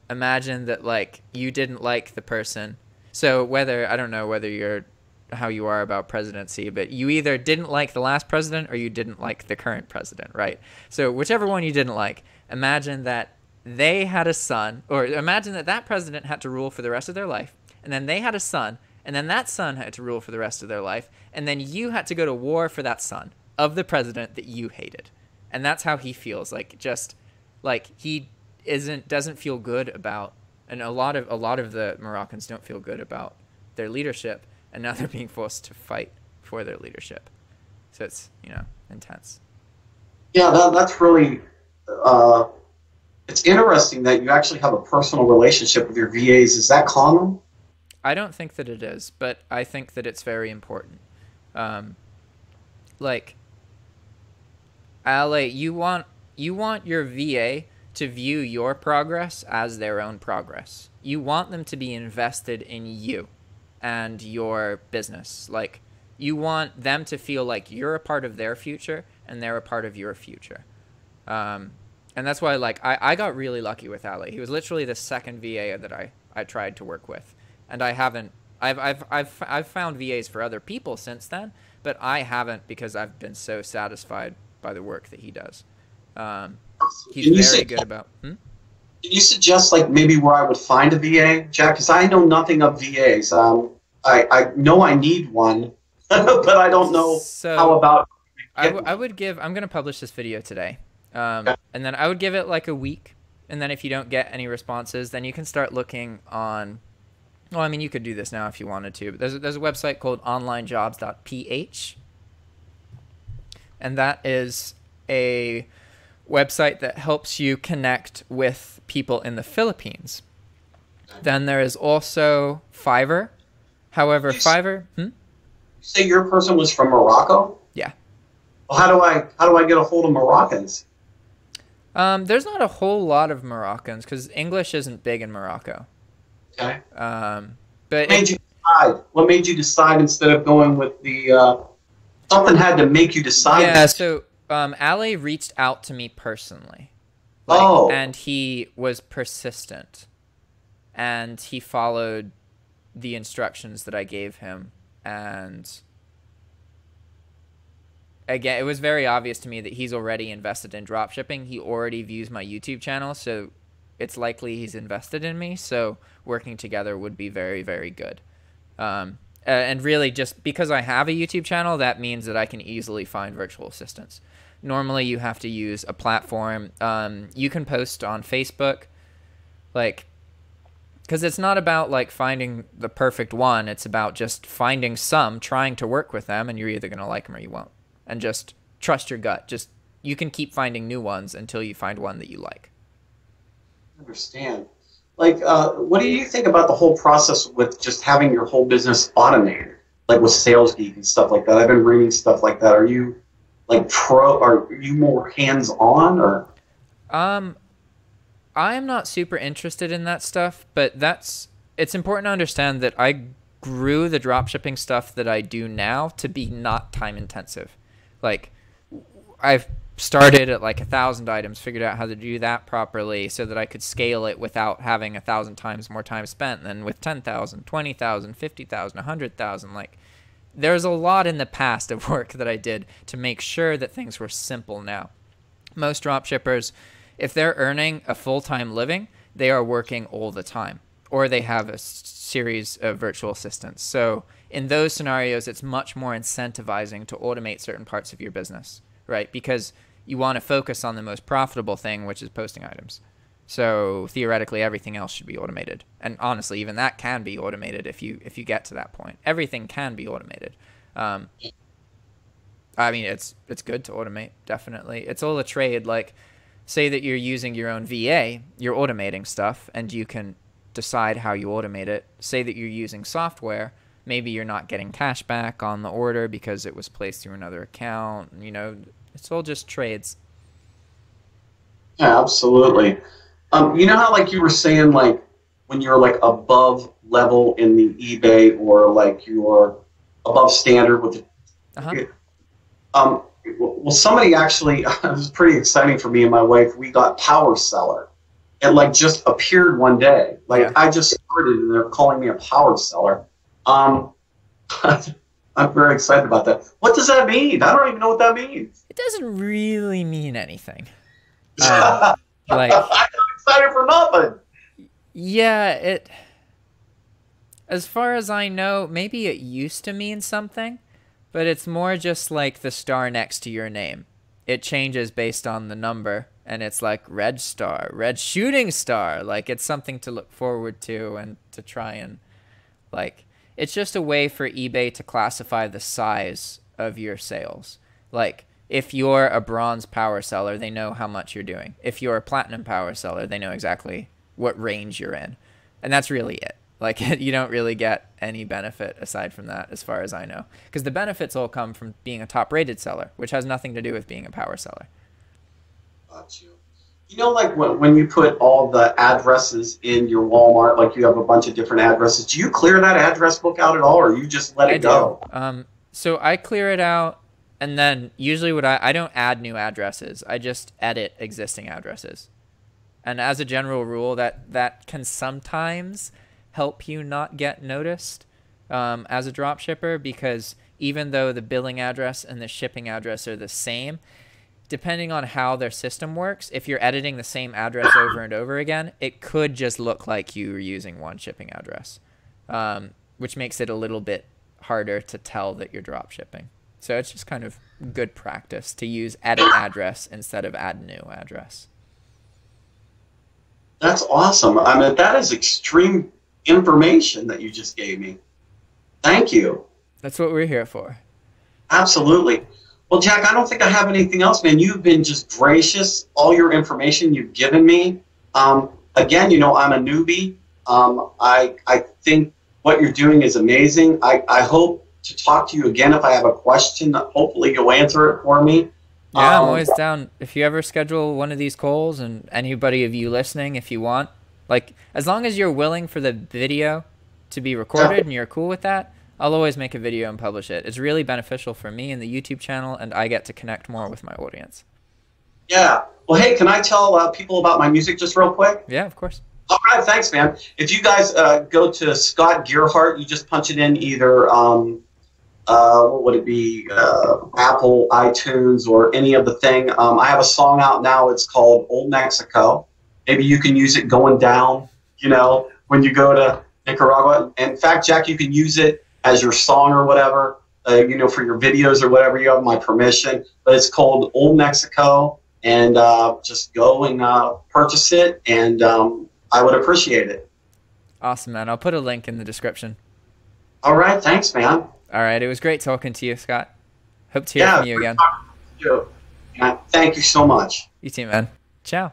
that, like, you didn't like the person. So whether, I don't know whether you're, how you are about presidency, but you either didn't like the last president or you didn't like the current president, right? So whichever one you didn't like, imagine that they had a son, or imagine that that president had to rule for the rest of their life, and then they had a son, and then that son had to rule for the rest of their life, and then you had to go to war for that son of the president that you hated. And that's how he feels. Like, just like he doesn't feel good about, and a lot of the Moroccans don't feel good about their leadership, and now they're being forced to fight for their leadership. So it's, intense. Yeah, that's really it's interesting that you actually have a personal relationship with your VAs. Is that common? I don't think that it is, but I think that it's very important. Like, Ale, you want your VA to view your progress as their own progress. You want them to be invested in you and your business. Like, you want them to feel like you're a part of their future and they're a part of your future. And that's why, like, I got really lucky with Ali. He was literally the second VA that I tried to work with, and I've found VAs for other people since then, but I haven't, because I've been so satisfied by the work that he does. He's very good about. Can you suggest, like, maybe where I would find a VA, Jack? Because I know nothing of VAs. I know I need one, but I don't know how about. I would give. I'm going to publish this video today. And then I would give it like a week, and then if you don't get any responses, then you can start looking on. Well, I mean, you could do this now if you wanted to, but there's a website called onlinejobs.ph, and that is a website that helps you connect with people in the Philippines. Then there is also Fiverr. However, Fiverr. You say your person was from Morocco? Yeah. Well, how do I get a hold of Moroccans? There's not a whole lot of Moroccans because English isn't big in Morocco. Okay. But what made you decide instead of going with the something had to make you decide? Yeah. So Ali reached out to me personally. And he was persistent, and he followed the instructions that I gave him, and again, it was very obvious to me that he's already invested in dropshipping. He already views my YouTube channel, so it's likely he's invested in me. So working together would be very, very good. And really, just because I have a YouTube channel, that means that I can easily find virtual assistants. Normally, you have to use a platform. You can post on Facebook, like, because it's not about like finding the perfect one. It's about just finding some, trying to work with them, and you're either going to like them or you won't. And just trust your gut. Just, you can keep finding new ones until you find one that you like. I understand. Like, what do you think about the whole process with just having your whole business automated, like with SalesGeek and stuff like that? I've been reading stuff like that. Are you like are you more hands-on, or? I am not super interested in that stuff, but it's important to understand that I grew the dropshipping stuff that I do now to be not time intensive. Like, I've started at like 1,000 items, figured out how to do that properly so that I could scale it without having 1,000 times more time spent than with 10,000, 20,000, 50,000, 100,000. Like, there's a lot in the past of work that I did to make sure that things were simple now. Most dropshippers, if they're earning a full-time living, they are working all the time, or they have a series of virtual assistants. So in those scenarios, it's much more incentivizing to automate certain parts of your business, right? Because you want to focus on the most profitable thing, which is posting items. So theoretically, everything else should be automated. And honestly, even that can be automated if you get to that point. Everything can be automated. I mean, it's good to automate, definitely. It's all a trade. Like, say that you're using your own VA, you're automating stuff, and you can decide how you automate it. Say that you're using software, maybe you're not getting cashback on the order because it was placed through another account. You know, it's all just trades. Yeah, absolutely. You know how, like, you were saying, like, when you're, like, above level in the eBay, or, like, you're above standard with the... Well, somebody actually, it was pretty exciting for me and my wife, we got Power Seller. It, like, just appeared one day. Like, yeah. I just started, and they're calling me a Power Seller. I'm very excited about that. What does that mean? I don't even know what that means. It doesn't really mean anything. Like, I'm excited for nothing. Yeah, as far as I know, maybe it used to mean something, but it's more just like the star next to your name. It changes based on the number, and it's like red star, red shooting star. Like, it's something to look forward to and to try and, like, it's just a way for eBay to classify the size of your sales. Like, if you're a bronze power seller, they know how much you're doing. If you're a platinum power seller, they know exactly what range you're in. And that's really it. Like, you don't really get any benefit aside from that, as far as I know. Because the benefits all come from being a top-rated seller, which has nothing to do with being a power seller. Got you. You know, like, when you put all the addresses in your Walmart, like, you have a bunch of different addresses, do you clear that address book out at all, or you just let it go? So I clear it out, and then usually I don't add new addresses. I just edit existing addresses. And as a general rule, that can sometimes help you not get noticed as a drop shipper, because even though the billing address and the shipping address are the same, depending on how their system works, if you're editing the same address over and over again, it could just look like you're using one shipping address, which makes it a little bit harder to tell that you're drop shipping. So it's just kind of good practice to use edit address instead of add new address. That's awesome. I mean, that is extreme information that you just gave me. Thank you. That's what we're here for. Absolutely. Well, Jack, I don't think I have anything else, man. You've been just gracious. All your information you've given me. Again, you know, I'm a newbie. I think what you're doing is amazing. I hope to talk to you again if I have a question. Hopefully you'll answer it for me. Yeah, I'm always down. If you ever schedule one of these calls, and anybody of you listening, if you want, like, as long as you're willing for the video to be recorded and you're cool with that, I'll always make a video and publish it. It's really beneficial for me and the YouTube channel, and I get to connect more with my audience. Yeah. Well, hey, can I tell people about my music just real quick? Yeah, of course. All right, thanks, man. If you guys go to Scott Gearhart, you just punch it in either, what would it be, Apple, iTunes, or any of the thing. I have a song out now. It's called Old Mexico. Maybe you can use it going down, you know, when you go to Nicaragua. In fact, Jack, you can use it as your song or whatever, you know, for your videos or whatever. You have my permission. But it's called Old Mexico, and just go and purchase it, and I would appreciate it. Awesome, man. I'll put a link in the description. All right. Thanks, man. All right. It was great talking to you, Scott. Hope to hear from you again. Thank you so much. You too, man. Ciao.